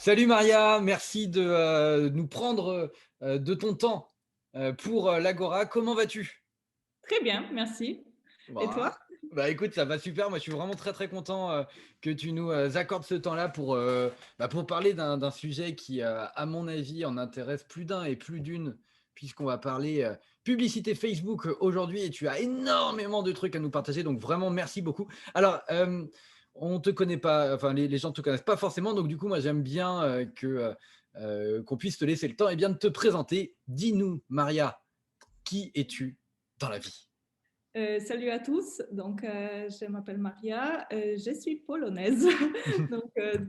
Salut Maria, merci de nous prendre de ton temps pour l'Agora. Comment vas-tu? Très bien, merci. Et toi? Bah, écoute, ça va super. Moi, je suis vraiment très très content que tu nous accordes ce temps-là pour parler d'un sujet qui, à mon avis, en intéresse plus d'un et plus d'une, puisqu'on va parler publicité Facebook aujourd'hui et tu as énormément de trucs à nous partager. Donc vraiment, merci beaucoup. Alors, on te connaît pas, enfin les gens te connaissent pas forcément. Donc du coup, moi, j'aime bien qu'on puisse te laisser le temps et bien de te présenter. Dis-nous, Maria, qui es-tu dans la vie? Salut à tous. Je m'appelle Maria. Je suis polonaise,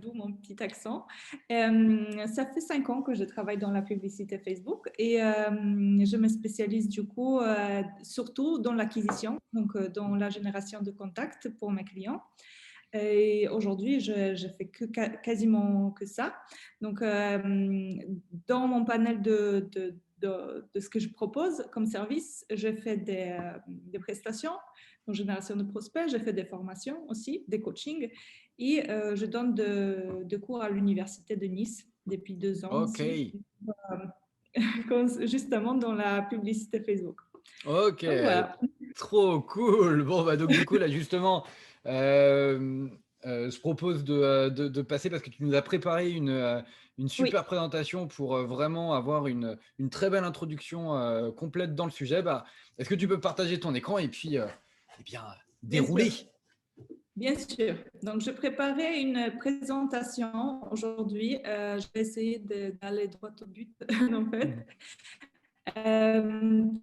d'où mon petit accent. Ça fait 5 ans que je travaille dans la publicité Facebook et je me spécialise du coup surtout dans l'acquisition, dans la génération de contacts pour mes clients. Et aujourd'hui, je fais quasiment que ça. Dans mon panel de ce que je propose comme service, je fais des prestations, en génération de prospects, je fais des formations aussi, des coachings, et je donne de cours à l'Université de Nice depuis 2 ans Ok. aussi, justement dans la publicité Facebook. Ok, Donc voilà. trop cool. Bon, bah, donc du coup, là, justement, euh, je propose de passer parce que tu nous as préparé une Oui. super présentation pour vraiment avoir une très belle introduction complète dans le sujet. Bah, est-ce que tu peux partager ton écran et puis eh bien, Bien sûr. dérouler? Bien sûr. Donc, je préparais une présentation aujourd'hui. Je vais essayer d'aller droit au but, en fait,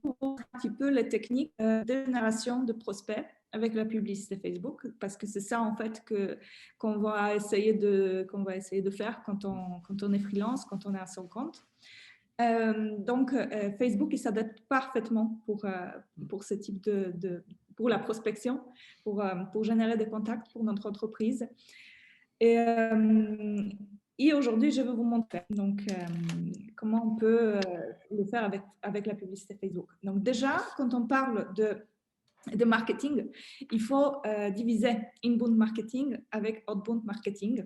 pour un petit peu les techniques de génération de prospects avec la publicité Facebook, parce que c'est ça, en fait, qu'on va essayer de faire quand on est freelance, quand on est à son compte. Facebook, il s'adapte parfaitement pour ce type pour la prospection, pour générer des contacts pour notre entreprise. Et, euh, et aujourd'hui, je vais vous montrer comment on peut le faire avec la publicité Facebook. Donc déjà, quand on parle de marketing, il faut diviser inbound marketing avec outbound marketing,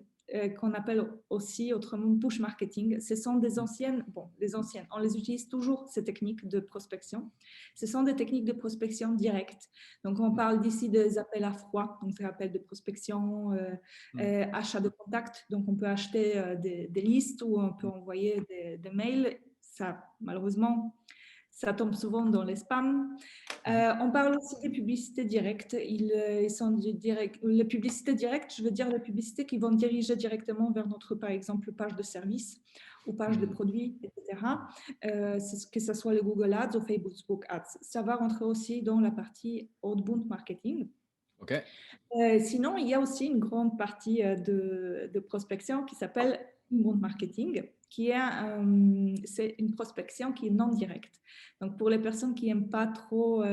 qu'on appelle aussi autrement push marketing. Ce sont des anciennes, on les utilise toujours, ces techniques de prospection. Ce sont des techniques de prospection directe. Donc, on parle d'ici des appels à froid, donc des appels de prospection, achat de contact. Donc, on peut acheter des listes ou on peut envoyer des mails. Ça, malheureusement, ça tombe souvent dans les spams. On parle aussi des publicités directes. Ils sont les publicités directes, je veux dire les publicités qui vont diriger directement vers notre, par exemple, page de service ou page de produits, etc. Que ce soit le Google Ads ou Facebook Ads. Ça va rentrer aussi dans la partie outbound marketing. Ok. Sinon, il y a aussi une grande partie de prospection qui s'appelle inbound marketing, c'est une prospection qui est non directe. Donc, pour les personnes qui n'aiment pas trop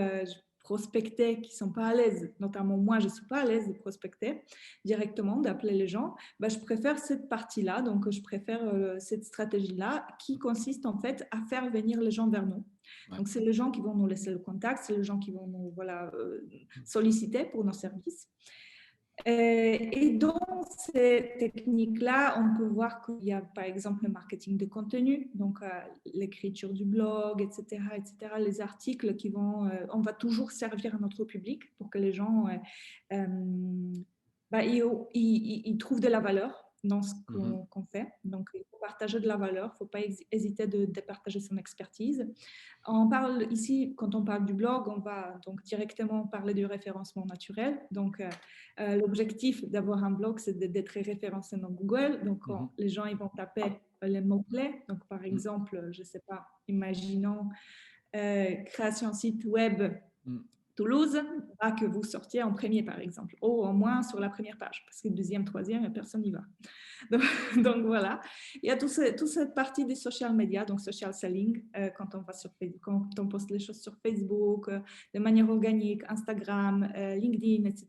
prospecter, qui ne sont pas à l'aise, notamment moi, je ne suis pas à l'aise de prospecter directement, d'appeler les gens, bah, je préfère cette partie-là, donc je préfère cette stratégie-là qui consiste en fait à faire venir les gens vers nous. Ouais. Donc, c'est les gens qui vont nous laisser le contact, c'est les gens qui vont nous solliciter pour nos services. Et dans ces techniques-là, on peut voir qu'il y a par exemple le marketing de contenu, donc l'écriture du blog, etc., etc., les articles on va toujours servir à notre public pour que les gens ils trouvent de la valeur dans ce Mhm. qu'on fait. Donc, il faut partager de la valeur, il ne faut pas hésiter de partager son expertise. On parle ici, quand on parle du blog, on va donc directement parler du référencement naturel. L'objectif d'avoir un blog, c'est d'être référencé dans Google. Donc, Mhm. les gens ils vont taper les mots-clés. Donc, par exemple, je ne sais pas, imaginons création site web Mhm. Toulouse, pas que vous sortiez en premier, par exemple, ou au moins sur la première page, parce que deuxième, troisième, personne n'y va. Donc, donc, voilà, il y a toute cette partie des social media, donc social selling, quand on va quand on poste les choses sur Facebook, de manière organique, Instagram, LinkedIn, etc.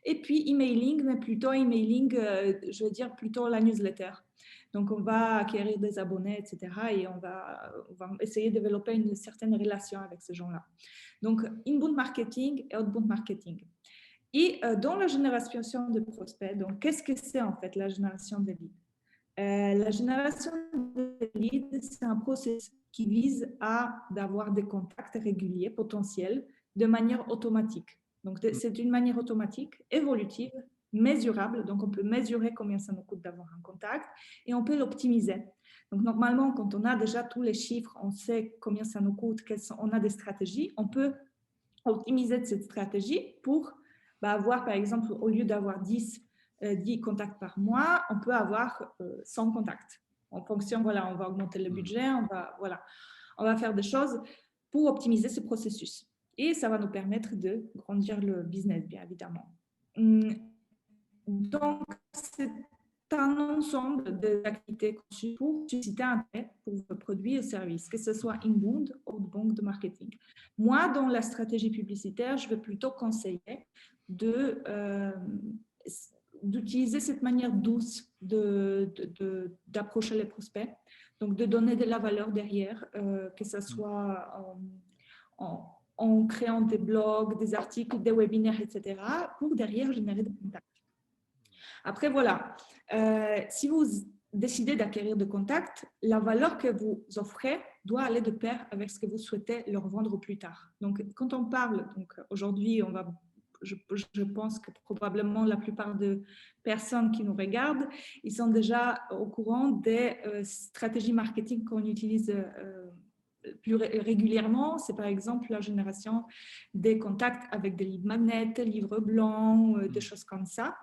Et puis emailing, mais plutôt emailing, je veux dire plutôt la newsletter. Donc, on va acquérir des abonnés, etc. Et on va essayer de développer une certaine relation avec ces gens-là. Donc, inbound marketing et outbound marketing. Et dans la génération de prospects, donc qu'est-ce que c'est en fait la génération de leads? La génération de leads, c'est un processus qui vise à d'avoir des contacts réguliers, potentiels, de manière automatique. Donc, c'est une manière automatique, évolutive, mesurable. Donc, on peut mesurer combien ça nous coûte d'avoir un contact et on peut l'optimiser. Donc, normalement, quand on a déjà tous les chiffres, on sait combien ça nous coûte, on a des stratégies, on peut optimiser cette stratégie pour avoir, par exemple, au lieu d'avoir 10 contacts par mois, on peut avoir 100 contacts. En fonction, voilà, on va augmenter le budget, on va faire des choses pour optimiser ce processus. Et ça va nous permettre de grandir le business, bien évidemment. Donc, c'est un ensemble d'activités conçues pour susciter un intérêt pour vos produits et services, que ce soit inbound ou outbound de marketing. Moi, dans la stratégie publicitaire, je vais plutôt conseiller d'utiliser cette manière douce d'approcher les prospects, donc de donner de la valeur derrière, que ce soit en créant des blogs, des articles, des webinaires, etc., pour derrière générer des contacts. Après, voilà, si vous décidez d'acquérir des contacts, la valeur que vous offrez doit aller de pair avec ce que vous souhaitez leur vendre plus tard. Donc, quand on parle, donc aujourd'hui, je pense que probablement la plupart des personnes qui nous regardent, ils sont déjà au courant des stratégies marketing qu'on utilise plus régulièrement. C'est par exemple la génération des contacts avec des leads magnets, livres blancs, des choses comme ça.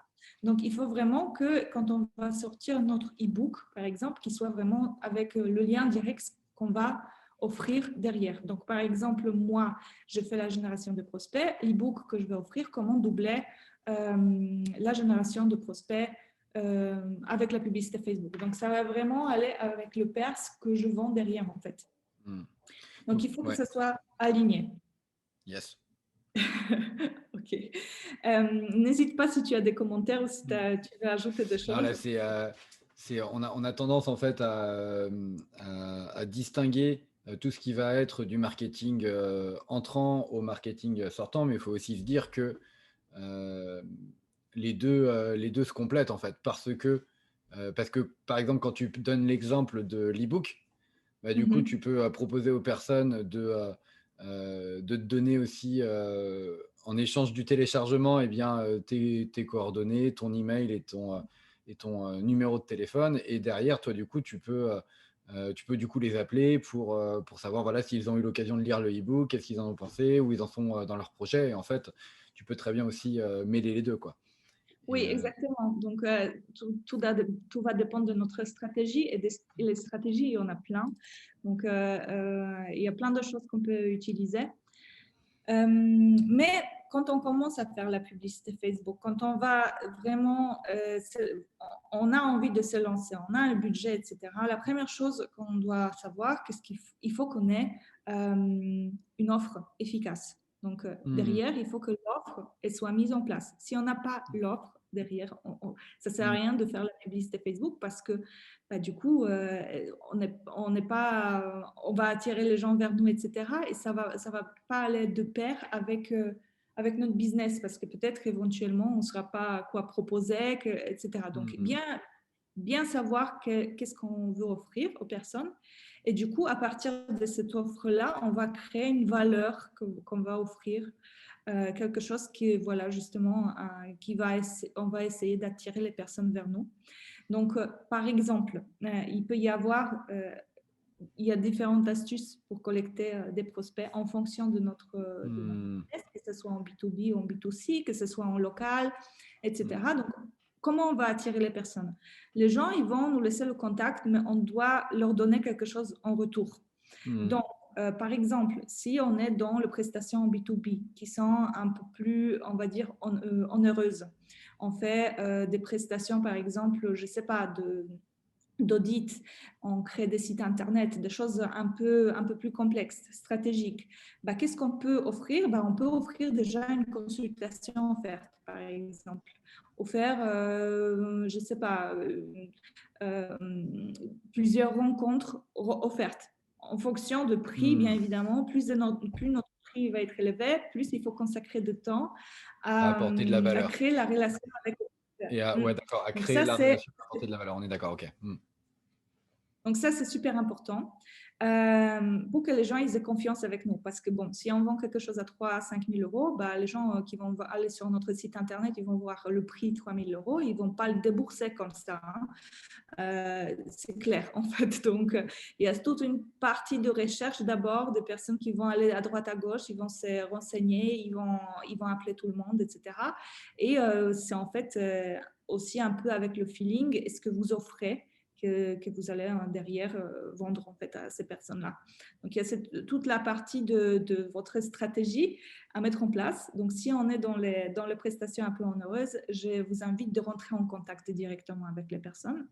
Donc, il faut vraiment que quand on va sortir notre e-book, par exemple, qu'il soit vraiment avec le lien direct qu'on va offrir derrière. Donc, par exemple, moi, je fais la génération de prospects. L'e-book que je vais offrir, comment doubler la génération de prospects avec la publicité Facebook. Donc, ça va vraiment aller avec le pair que je vends derrière, en fait. Donc, il faut que ça soit aligné. Yes. Ok. N'hésite pas si tu as des commentaires ou si tu veux ajouter des choses. Non, là, on a tendance en fait à distinguer tout ce qui va être du marketing entrant au marketing sortant, mais il faut aussi se dire que les deux se complètent en fait, parce que par exemple, quand tu donnes l'exemple de l'e-book, du coup, tu peux proposer aux personnes de te donner aussi, en échange du téléchargement, tes coordonnées, ton email et ton numéro de téléphone. Et derrière, toi, du coup, tu peux du coup les appeler pour savoir voilà, s'ils ont eu l'occasion de lire le e-book, qu'est-ce qu'ils en ont pensé, où ils en sont dans leur projet. Et en fait, tu peux très bien aussi mêler les deux, quoi. Oui, exactement. Donc, tout va dépendre de notre stratégie et les stratégies, il y en a plein. Donc, il y a plein de choses qu'on peut utiliser. Mais quand on commence à faire la publicité Facebook, quand on va vraiment, on a envie de se lancer, on a un budget, etc., la première chose qu'on doit savoir, il faut qu'on ait une offre efficace. Donc, derrière, il faut que l'offre soit mise en place. Si on n'a pas l'offre derrière, ça ne sert à rien de faire la publicité Facebook parce que du coup, on va attirer les gens vers nous, etc. Et ça va pas aller de pair avec notre business parce que peut-être éventuellement, on ne saura pas quoi proposer, etc. Donc, bien savoir qu'est-ce qu'on veut offrir aux personnes. Et du coup, à partir de cette offre-là, on va créer une valeur qu'on va offrir, quelque chose qui, voilà, justement, on va essayer d'attirer les personnes vers nous. Donc, par exemple, il y a différentes astuces pour collecter des prospects en fonction de notre business, que ce soit en B2B ou en B2C, que ce soit en local, etc. Donc, comment on va attirer les personnes? Les gens, ils vont nous laisser le contact, mais on doit leur donner quelque chose en retour. Donc, par exemple, si on est dans les prestations en B2B, qui sont un peu plus, on va dire, onéreuses, on fait des prestations, par exemple, je ne sais pas, d'audit, on crée des sites internet, des choses un peu plus complexes, stratégiques. Qu'est-ce qu'on peut offrir? On peut offrir déjà une consultation offerte, par exemple. Offrir, je ne sais pas, plusieurs rencontres offertes. En fonction de prix, bien évidemment, plus notre prix va être élevé, plus il faut consacrer de temps à apporter de la valeur. à créer la relation avec Et Mm. ouais, d'accord, à Donc créer ça, la c'est relation, à apporter de la valeur. On est d'accord, ok. Donc ça, c'est super important pour que les gens ils aient confiance avec nous. Parce que bon, si on vend quelque chose à 3 à 5 000 euros, bah, les gens qui vont aller sur notre site internet, ils vont voir le prix 3 000 euros, ils ne vont pas le débourser comme ça. Hein. C'est clair en fait. Donc il y a toute une partie de recherche d'abord des personnes qui vont aller à droite à gauche, ils vont se renseigner, ils vont appeler tout le monde, etc. Et c'est en fait aussi un peu avec le feeling, est-ce que vous offrez que vous allez derrière vendre en fait à ces personnes-là. Donc il y a toute la partie de votre stratégie à mettre en place. Donc si on est dans les prestations un peu onéreuses, je vous invite de rentrer en contact directement avec les personnes.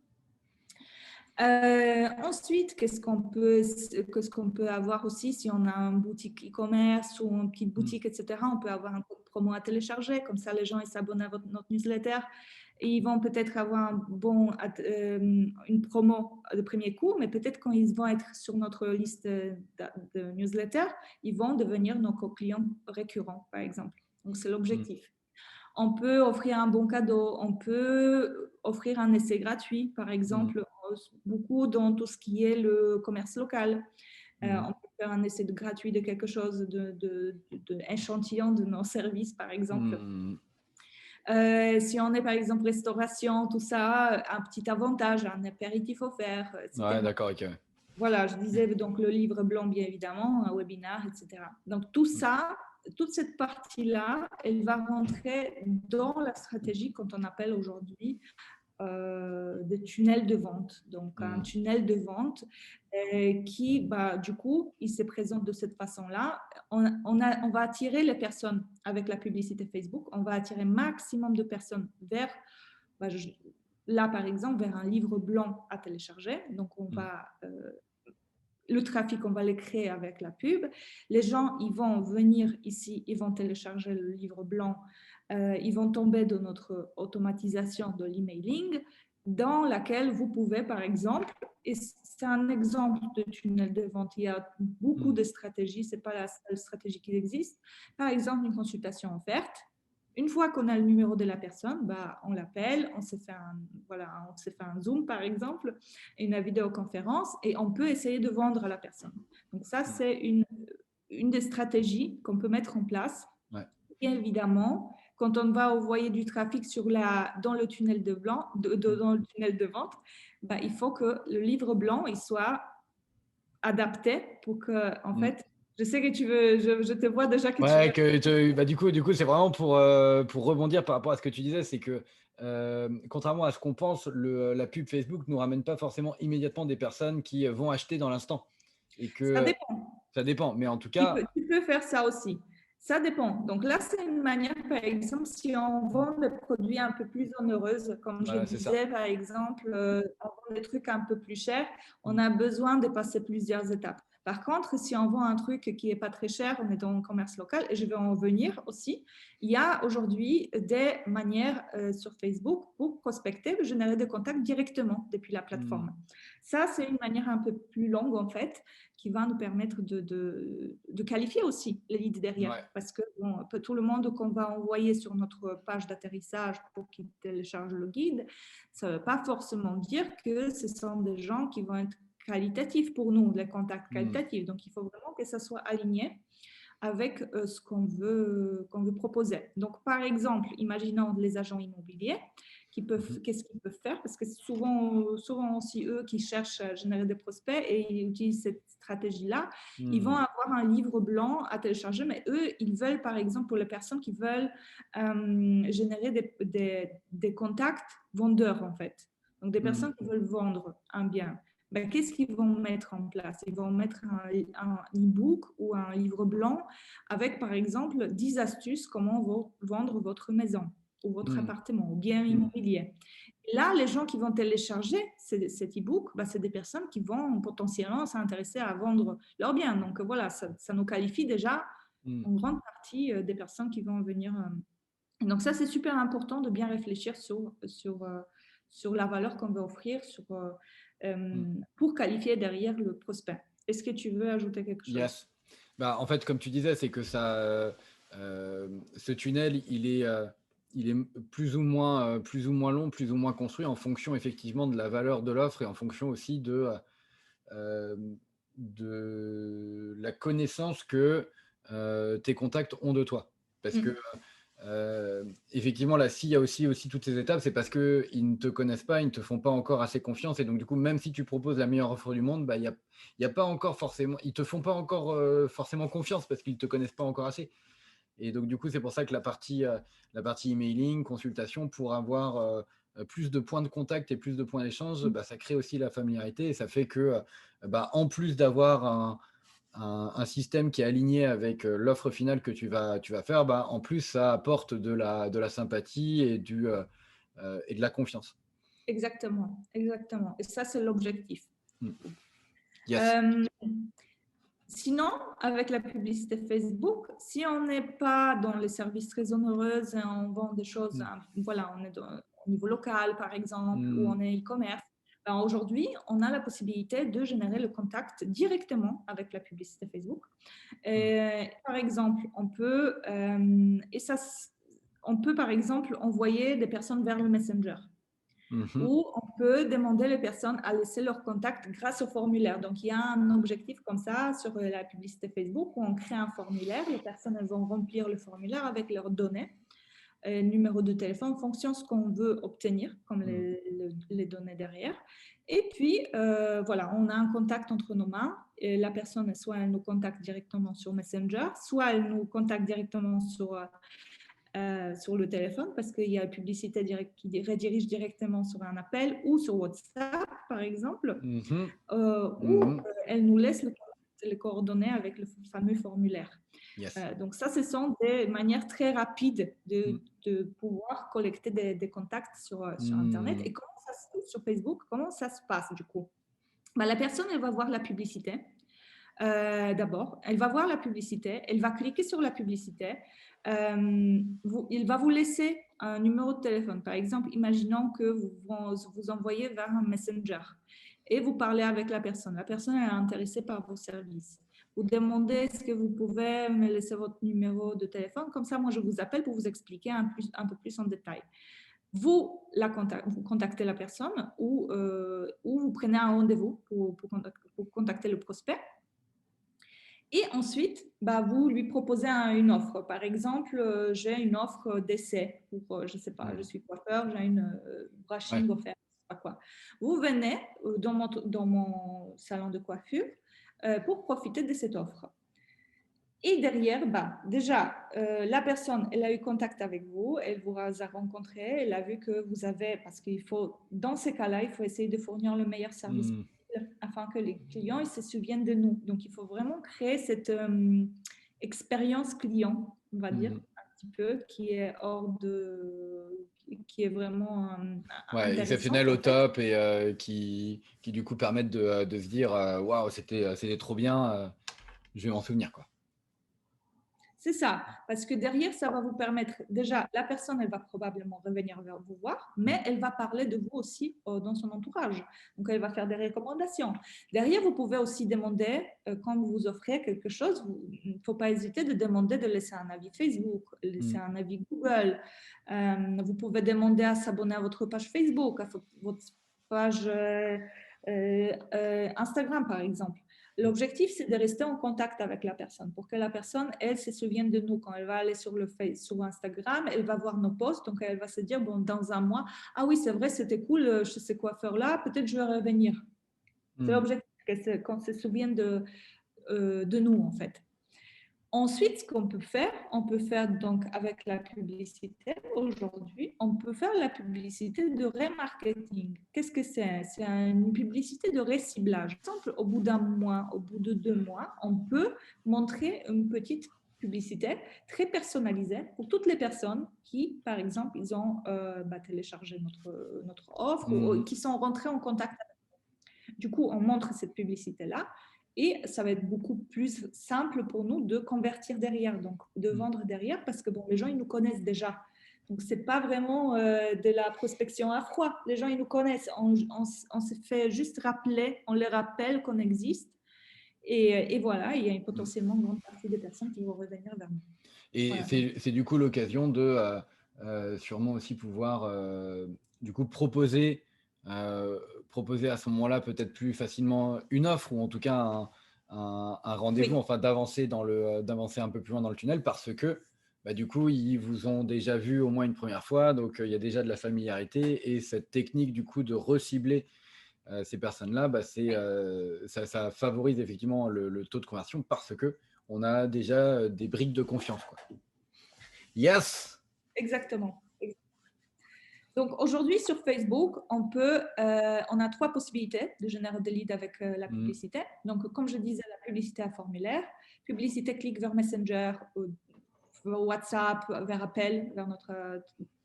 Ensuite, qu'est-ce qu'on peut avoir aussi si on a une boutique e-commerce ou une petite boutique, etc. On peut avoir un code promo à télécharger, comme ça les gens ils s'abonnent à notre newsletter et ils vont peut-être avoir une promo de premier coup, mais peut-être quand ils vont être sur notre liste de newsletter, ils vont devenir nos clients récurrents, par exemple. Donc c'est l'objectif. On peut offrir un bon cadeau, on peut offrir un essai gratuit, par exemple, beaucoup dans tout ce qui est le commerce local. On peut faire un essai gratuit de quelque chose, de échantillon de nos services, par exemple. Si on est, par exemple, restauration, tout ça, un petit avantage, un apéritif offert, etc. Ouais, d'accord, ok. Voilà, je disais donc le livre blanc, bien évidemment, un webinar, etc. Donc tout ça, toute cette partie-là, elle va rentrer dans la stratégie qu'on appelle aujourd'hui des tunnels de vente. Donc un tunnel de vente qui, bah, du coup, il se présente de cette façon-là. On va attirer les personnes avec la publicité Facebook. On va attirer un maximum de personnes vers, bah, là par exemple, vers un livre blanc à télécharger. Donc on va le trafic, on va le créer avec la pub. Les gens, ils vont venir ici, ils vont télécharger le livre blanc, ils vont tomber dans notre automatisation de l'emailing, dans laquelle vous pouvez, par exemple, et c'est un exemple de tunnel de vente, il y a beaucoup de stratégies, ce n'est pas la seule stratégie qui existe. Par exemple, une consultation offerte. Une fois qu'on a le numéro de la personne, bah, on l'appelle, on se fait un Zoom, par exemple, une vidéoconférence, et on peut essayer de vendre à la personne. Donc ça, c'est une des stratégies qu'on peut mettre en place. Ouais. Et évidemment, quand on va envoyer du trafic dans le tunnel dans le tunnel de vente, bah, il faut que le livre blanc il soit adapté pour que, en fait, je sais que tu veux, je te vois déjà que tu Ouais, veux. bah, du coup, c'est vraiment pour rebondir par rapport à ce que tu disais, c'est que contrairement à ce qu'on pense, la pub Facebook nous ramène pas forcément immédiatement des personnes qui vont acheter dans l'instant. Et Ça que dépend. ça dépend, mais en tout cas, Tu peux faire ça aussi. Ça dépend. Donc là, c'est une manière, par exemple, si on vend des produits un peu plus onéreux, comme je c'est ça. disais, par exemple, on vend des trucs un peu plus chers, on a besoin de passer plusieurs étapes. Par contre, si on vend un truc qui n'est pas très cher, on est dans le commerce local, et je vais en venir aussi, il y a aujourd'hui des manières sur Facebook pour prospecter, générer des contacts directement depuis la plateforme. Ça, c'est une manière un peu plus longue, en fait, qui va nous permettre de qualifier aussi les leads derrière. Ouais. Parce que bon, tout le monde qu'on va envoyer sur notre page d'atterrissage pour qu'ils téléchargent le guide, ça ne veut pas forcément dire que ce sont des gens qui vont être qualitatifs pour nous, les contacts qualitatifs. Donc, il faut vraiment que ça soit aligné avec ce qu'on veut proposer. Donc, par exemple, imaginons les agents immobiliers qu'est-ce qu'ils peuvent faire, parce que souvent aussi eux qui cherchent à générer des prospects et ils utilisent cette stratégie-là, ils vont avoir un livre blanc à télécharger, mais eux, ils veulent, par exemple, pour les personnes qui veulent générer des contacts vendeurs, en fait. Donc, des personnes qui veulent vendre un bien. Ben, qu'est-ce qu'ils vont mettre en place? Ils vont mettre un e-book ou un livre blanc avec, par exemple, 10 astuces comment vendre votre maison ou votre appartement ou bien immobilier. Et là, les gens qui vont télécharger cet e-book, ben, c'est des personnes qui vont potentiellement s'intéresser à vendre leur bien. Donc voilà, ça nous qualifie déjà en grande partie des personnes qui vont venir. Donc ça, c'est super important de bien réfléchir sur la valeur qu'on veut offrir pour qualifier derrière le prospect. Est-ce que tu veux ajouter quelque chose? Yes. Bah, en fait, comme tu disais, c'est que ça, ce tunnel, il est plus ou moins long, plus ou moins construit en fonction effectivement de la valeur de l'offre et en fonction aussi euh, de la connaissance que tes contacts ont de toi. Parce que Mm. effectivement, là, s'il y a aussi toutes ces étapes, c'est parce qu'ils ne te connaissent pas, ils ne te font pas encore assez confiance. Et donc, du coup, même si tu proposes la meilleure offre du monde, bah, y a pas encore forcément, ils ne te font pas encore forcément confiance parce qu'ils ne te connaissent pas encore assez. Et donc, du coup, c'est pour ça que la partie emailing, consultation, pour avoir plus de points de contact et plus de points d'échange, bah, ça crée aussi la familiarité et ça fait que, bah, en plus d'avoir un système qui est aligné avec l'offre finale que tu vas faire, bah, en plus, ça apporte de la sympathie et de la confiance. Exactement, exactement. Et ça, c'est l'objectif. Mm. Yes. Euh, Sinon, avec la publicité Facebook, si on n'est pas dans les services très onéreux et on vend des choses, Mm. voilà, on est au niveau local, par exemple, ou Mm. on est e-commerce, ben aujourd'hui, on a la possibilité de générer le contact directement avec la publicité Facebook. Mm. Par exemple, on peut, par exemple, envoyer des personnes vers le Messenger Mhm. où on peut demander les personnes à laisser leur contact grâce au formulaire. Donc, il y a un objectif comme ça sur la publicité Facebook où on crée un formulaire. Les personnes elles vont remplir le formulaire avec leurs données, numéro de téléphone, en fonction de ce qu'on veut obtenir, comme Mm. les données derrière. Et puis, voilà, on a un contact entre nos mains. Et la personne, soit elle nous contacte directement sur Messenger, soit elle nous contacte directement sur le téléphone parce qu'il y a la publicité qui redirige directement sur un appel ou sur WhatsApp, par exemple, Mhm. ou Mhm. elle nous laisse les coordonnées avec le fameux formulaire. Yes. Donc ça, ce sont des manières très rapides Mm. de pouvoir collecter des contacts sur Internet. Mm. Et sur Facebook, comment ça se passe du coup? Ben, la personne, elle va voir la publicité. D'abord, elle va voir la publicité, elle va cliquer sur la publicité. Il va vous laisser un numéro de téléphone. Par exemple, imaginons que vous envoyez vers un messenger et vous parlez avec la personne. La personne est intéressée par vos services. Vous demandez est-ce que vous pouvez me laisser votre numéro de téléphone. Comme ça, moi, je vous appelle pour vous expliquer un peu plus en détail. Vous contactez la personne ou vous prenez un rendez-vous pour contacter le prospect. Et ensuite, bah, vous lui proposez une offre. Par exemple, j'ai une offre d'essai pour, je ne sais pas, je suis coiffeur, j'ai une brushing Ouais. offerte, je sais pas quoi. Vous venez dans mon salon de coiffure pour profiter de cette offre. Et derrière, bah, déjà, la personne, elle a eu contact avec vous, elle vous a rencontré, elle a vu que vous avez, parce qu'il faut, dans ces cas-là, il faut essayer de fournir le meilleur service Mm. afin que les clients ils se souviennent de nous. Donc, il faut vraiment créer cette expérience client, on va dire, Mm. un petit peu, qui est vraiment Ouais, intéressante, exceptionnel au en fait. top et qui du coup permettent de se dire waouh, c'était trop bien, je vais m'en souvenir quoi. C'est ça, parce que derrière, ça va vous permettre, déjà, la personne, elle va probablement revenir vers vous voir, Mm. mais elle va parler de vous aussi dans son entourage. Donc, elle va faire des recommandations. Derrière, vous pouvez aussi demander, quand vous vous offrez quelque chose, il ne faut pas hésiter de demander de laisser un avis Facebook, laisser Mm. un avis Google. Vous pouvez demander à s'abonner à votre page Facebook, à votre page Instagram, par exemple. L'objectif, c'est de rester en contact avec la personne pour que la personne, elle, se souvienne de nous. Quand elle va aller sur Instagram, elle va voir nos posts, donc elle va se dire, bon, dans un mois, ah oui, c'est vrai, c'était cool chez ces coiffeurs-là, peut-être je vais revenir. C'est Mm. l'objectif, qu'on se souvienne de nous, en fait. Ensuite, ce qu'on peut faire, on peut faire donc avec la publicité aujourd'hui, on peut faire la publicité de remarketing. Qu'est-ce que c'est? C'est une publicité de reciblage. Par exemple, au bout d'un mois, au bout de 2 mois, on peut montrer une petite publicité très personnalisée pour toutes les personnes qui, par exemple, ils ont téléchargé notre offre ou Mm. qui sont rentrés en contact. Du coup, on montre cette publicité-là et ça va être beaucoup plus simple pour nous de convertir derrière, donc de Mm. vendre derrière parce que bon, les gens, ils nous connaissent déjà. Donc, ce n'est pas vraiment de la prospection à froid. Les gens, ils nous connaissent. On se fait juste rappeler, on les rappelle qu'on existe. Et voilà, il y a potentiellement une grande partie des personnes qui vont revenir vers nous. Et Voilà, donc. c'est du coup l'occasion sûrement aussi pouvoir du coup proposer, proposer à ce moment-là peut-être plus facilement une offre ou en tout cas un rendez-vous, Oui, enfin d'avancer un peu plus loin dans le tunnel parce que bah, du coup ils vous ont déjà vu au moins une première fois, donc il y a déjà de la familiarité et cette technique du coup de recibler ces personnes-là, bah, oui, ça favorise effectivement le taux de conversion parce que on a déjà des briques de confiance, quoi. Yes! exactement. Donc aujourd'hui sur Facebook, on a 3 possibilités de générer des leads avec la Mm, publicité. Donc comme je disais, la publicité à formulaire, publicité clic vers Messenger, WhatsApp, vers appel, vers notre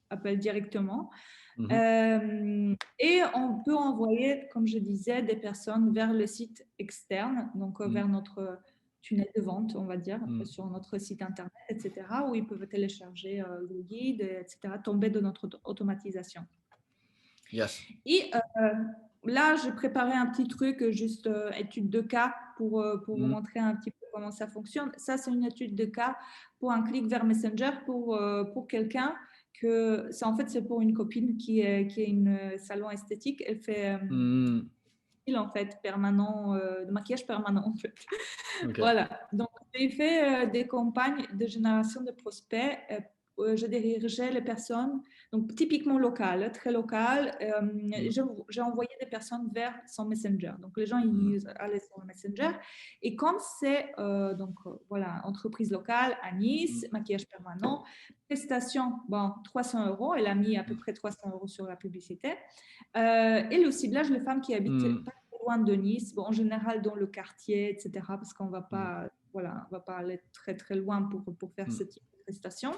appel directement. mhm, Et on peut envoyer, comme je disais, des personnes vers le site externe, donc mm, vers notre tunnel de vente, on va dire, mm. sur notre site internet, etc., où ils peuvent télécharger le guide, etc., tomber de notre automatisation. Yes. Et là, j'ai préparé un petit truc, juste étude de cas pour vous Mm, montrer un petit peu comment ça fonctionne. Ça, c'est une étude de cas pour un clic vers Messenger pour quelqu'un que, c'est en fait, c'est pour une copine qui est une salon esthétique. Elle fait mm. en fait permanent, de maquillage permanent en fait. Ok. Voilà, donc j'ai fait des campagnes de génération de prospects. Je dirigeais les personnes, donc typiquement locales, très locales. Mm, J'ai envoyé des personnes vers son Messenger. Donc les gens mm, ils allaient sur le Messenger. Et comme c'est voilà, entreprise locale à Nice, mm, maquillage permanent, prestation, bon, 300 euros. Elle a mis à peu mm, près 300 euros sur la publicité. Et le ciblage, les femmes qui habitent mm, pas loin de Nice, bon, en général dans le quartier, etc., parce qu'on va mm, pas, voilà, on va pas aller très très loin pour faire mm, ce type de prestation.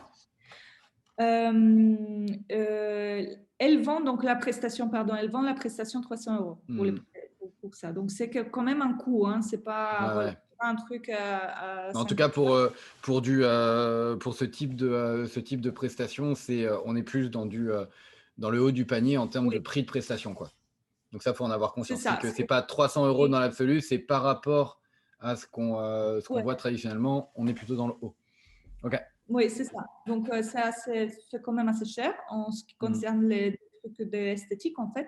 Euh, euh, Elles vendent donc la prestation, pardon, elles vendent la prestation 300 euros mm. pour ça. Donc c'est quand même un coût, hein, c'est pas, Ouais, voilà, ouais. pas un truc à Mais en tout 5 cas, euros. pour ce type de prestation, on est plus dans le haut du panier en termes de Oui, prix de prestation, quoi. Donc ça, faut en avoir c'est conscience. C'est ça. que c'est pas 300 euros dans l'absolu, c'est par rapport à ce qu'on Ouais. voit traditionnellement, on est plutôt dans le haut. Ok. Oui, c'est ça. Donc, c'est quand même assez cher en ce qui Mm, concerne les trucs d'esthétique, en fait.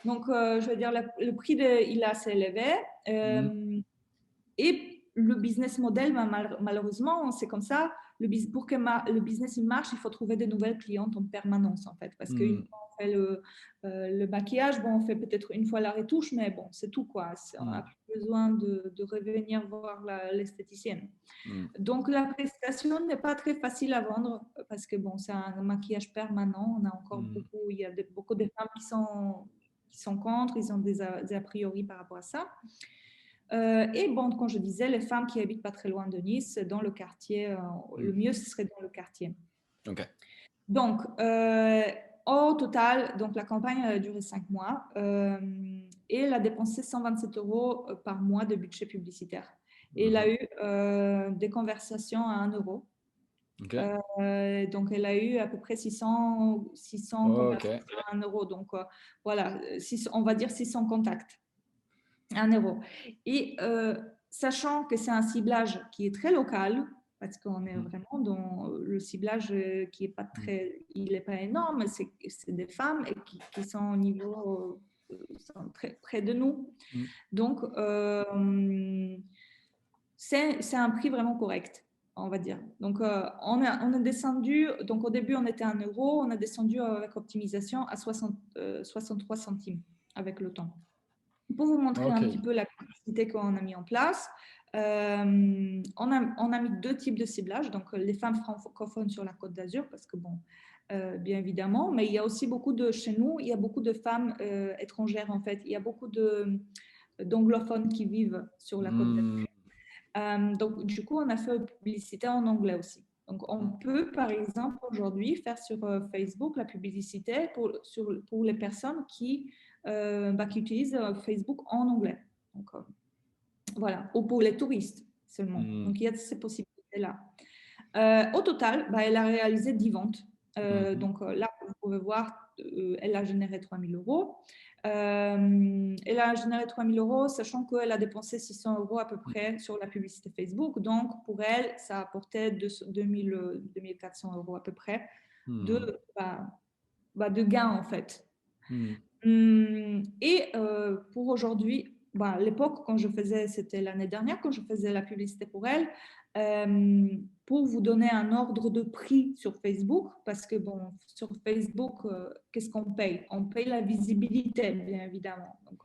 Donc, je veux dire, le prix, il est assez élevé. mm, Et le business model, ben, malheureusement, c'est comme ça. Pour que le business il marche, il faut trouver de nouvelles clientes en permanence, en fait. Parce qu'une mm, fois on fait le maquillage, bon, on fait peut-être une fois la retouche, mais bon, c'est tout, quoi. On n'a mm, plus besoin de revenir voir l'esthéticienne. mm, Donc, la prestation n'est pas très facile à vendre parce que bon, c'est un maquillage permanent. On a encore mm, beaucoup, il y a beaucoup de femmes qui sont contre, ils ont des a priori par rapport à ça. Et bon, comme je disais, les femmes qui habitent pas très loin de Nice, dans le quartier, le mm. mieux ce serait dans le quartier. Ok. Donc, au total, donc la campagne a duré 5 mois et elle a dépensé 127 euros par mois de budget publicitaire. Et elle a Mhm. eu des conversations à 1 euro. Ok. Donc, elle a eu à peu près 600 Ok. conversations à 1 euro. Donc, voilà, on va dire 600 contacts à 1 euro. Et sachant que c'est un ciblage qui est très local, parce qu'on est Mm, vraiment dans le ciblage qui est pas mm, très, il n'est pas énorme, c'est des femmes et qui sont au niveau, sont très près de nous. mm, Donc, c'est un prix vraiment correct, on va dire. Donc, on a descendu, donc au début, on était à 1 euro, on a descendu avec optimisation à 63 centimes avec le temps. Pour vous montrer ok. un petit peu la capacité qu'on a mis en place, on a mis 2 types de ciblage, donc les femmes francophones sur la Côte d'Azur, parce que bon, bien évidemment, mais il y a aussi chez nous, il y a beaucoup de femmes étrangères en fait, il y a beaucoup d'anglophones qui vivent sur la Côte d'Azur. Mm, Donc, du coup, on a fait une publicité en anglais aussi. Donc, on peut, par exemple, aujourd'hui faire sur Facebook la publicité pour les personnes qui utilisent Facebook en anglais. Donc, voilà. Ou pour les touristes seulement. mm, Donc, il y a ces possibilités-là. Au total, bah, elle a réalisé 10 ventes. mhm. Donc là, vous pouvez voir, elle a généré 3 000 euros. Elle a généré 3 000 euros, sachant qu'elle a dépensé 600 euros à peu près sur la publicité Facebook. Donc, pour elle, ça a apporté 2 400 euros à peu près Mhm. de, de gains, en fait. Mhm. Et pour aujourd'hui, à l'époque, quand je faisais, c'était l'année dernière, quand je faisais la publicité pour elle, pour vous donner un ordre de prix sur Facebook, parce que bon, sur Facebook, qu'est-ce qu'on paye? On paye la visibilité, bien évidemment. Donc,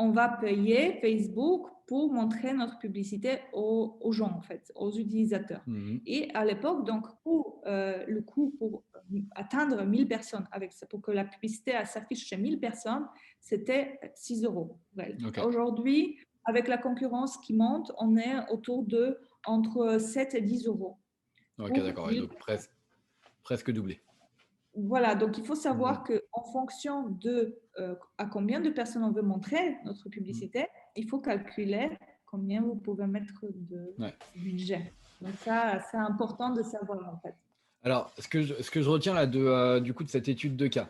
on va payer Facebook pour montrer notre publicité aux gens, en fait, aux utilisateurs. Mhm. Et à l'époque, donc, pour, le coût pour atteindre 1000 personnes, avec ça, pour que la publicité s'affiche chez 1000 personnes, c'était 6 euros. Ok. Aujourd'hui, avec la concurrence qui monte, on est autour de entre 7 et 10 euros Ok, pour d'accord. Ouais, 1000. donc presque doublé. Voilà, donc il faut Mhm. savoir qu'en fonction de à combien de personnes on veut montrer notre Mhm. publicité, il faut calculer combien vous pouvez mettre de Ouais. budget. Donc ça, c'est important de savoir en fait. Alors, ce que je retiens là du coup de cette étude de cas,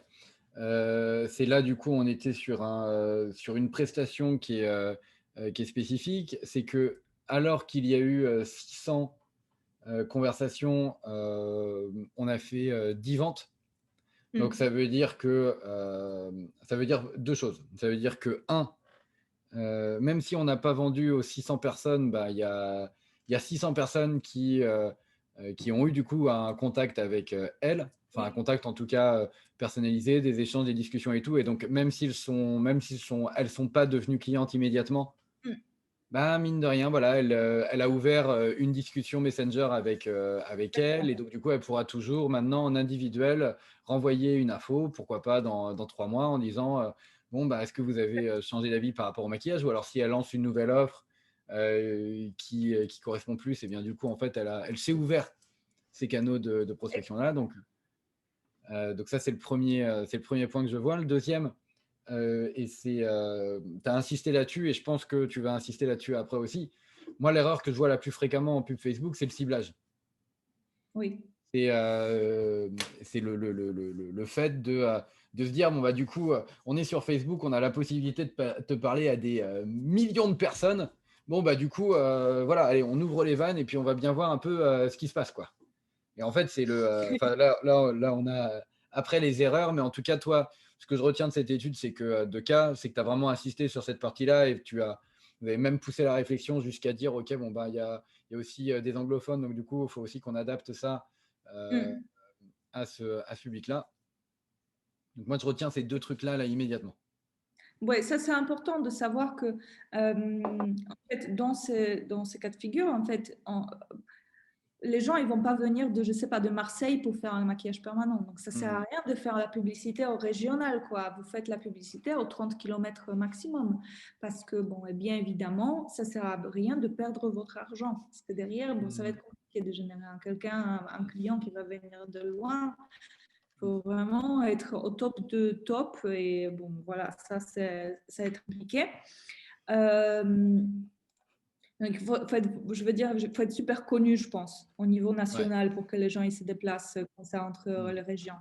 c'est là du coup on était sur une prestation qui est spécifique, c'est que alors qu'il y a eu 600 conversations, on a fait 10 ventes. Donc Mm. ça veut dire deux choses. Ça veut dire que même si on n'a pas vendu aux 600 personnes, bah, il y a 600 personnes qui ont eu du coup un contact avec elle, enfin un Oui. contact en tout cas personnalisé, des échanges, des discussions et tout. Et donc elles sont pas devenues clientes immédiatement, Mm. bah, mine de rien, voilà, elle a ouvert une discussion Messenger avec elle. Et donc du coup, elle pourra toujours maintenant en individuel renvoyer une info, pourquoi pas dans 3 mois, en disant bon, bah, est-ce que vous avez changé d'avis par rapport au maquillage? Ou alors si elle lance une nouvelle offre qui correspond plus, et bien du coup, en fait, elle s'est ouvert ces canaux de prospection-là. Donc ça, c'est le premier point que je vois. Le deuxième, et tu as insisté là-dessus, et je pense que tu vas insister là-dessus après aussi. Moi, l'erreur que je vois la plus fréquemment en pub Facebook, c'est le ciblage. Oui. C'est c'est le fait de se dire, bon, bah, du coup, on est sur Facebook, on a la possibilité de te parler à des millions de personnes. Bon, bah, du coup, voilà, allez, on ouvre les vannes et puis on va bien voir un peu ce qui se passe, quoi. Et en fait, enfin, là, on a après les erreurs, mais en tout cas, toi, ce que je retiens de cette étude, c'est que c'est que tu as vraiment insisté sur cette partie-là et vous avez même poussé la réflexion jusqu'à dire, OK, bon, bah, il y a aussi des anglophones, donc du coup, il faut aussi qu'on adapte ça euh, Mm. à ce public-là. Donc moi, je retiens ces deux trucs-là, là, immédiatement. Ouais, ça c'est important de savoir que en fait, dans ces cas de figure, en fait, les gens, ils vont pas venir de, je sais pas, de Marseille pour faire un maquillage permanent. Donc, ça sert à Hmm. rien de faire la publicité au régional, quoi. Vous faites la publicité aux 30 km maximum. Parce que, bon, et bien évidemment, ça sert à rien de perdre votre argent. Parce que derrière, bon, ça va Hmm. être compliqué de générer un client qui va venir de loin. Il faut vraiment être au top de top. Et bon, voilà, ça va être compliqué. Euh, donc, je veux dire, il faut être super connu, je pense, au niveau Ouais. national pour que les gens ils se déplacent comme ça entre Hmm. les régions.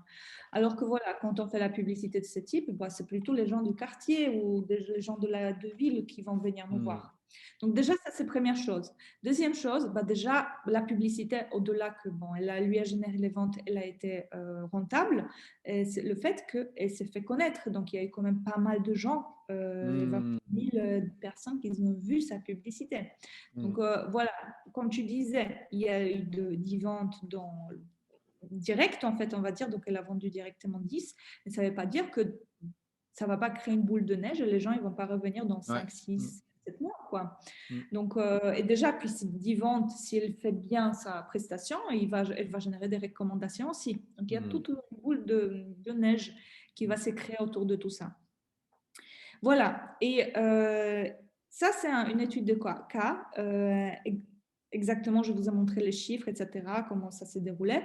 Alors que voilà, quand on fait la publicité de ce type, bah, c'est plutôt les gens du quartier ou les gens de ville qui vont venir nous Hmm. voir. Donc déjà, ça c'est première chose. Deuxième chose, bah, déjà, la publicité, au-delà que bon, lui a généré les ventes, elle a été rentable, c'est le fait qu'elle s'est fait connaître. Donc il y a eu quand même pas mal de gens, il y a Hmm. 20 000 personnes qui ont vu sa publicité. Hmm. Donc voilà, comme tu disais, il y a eu 10 ventes dans direct, en fait, on va dire. Donc elle a vendu directement 10. Mais ça ne veut pas dire que ça ne va pas créer une boule de neige et les gens ne vont pas revenir dans Ouais. 5, Hmm. 6, 7 mois, quoi. Hmm. Donc, et déjà, puis 10 ventes, si elle fait bien sa prestation, elle va générer des recommandations aussi. Donc il y a Hmm. toute une boule de neige qui va se créer autour de tout ça. Voilà. Et ça, c'est une étude de cas. Exactement, je vous ai montré les chiffres, etc., comment ça s'est déroulé.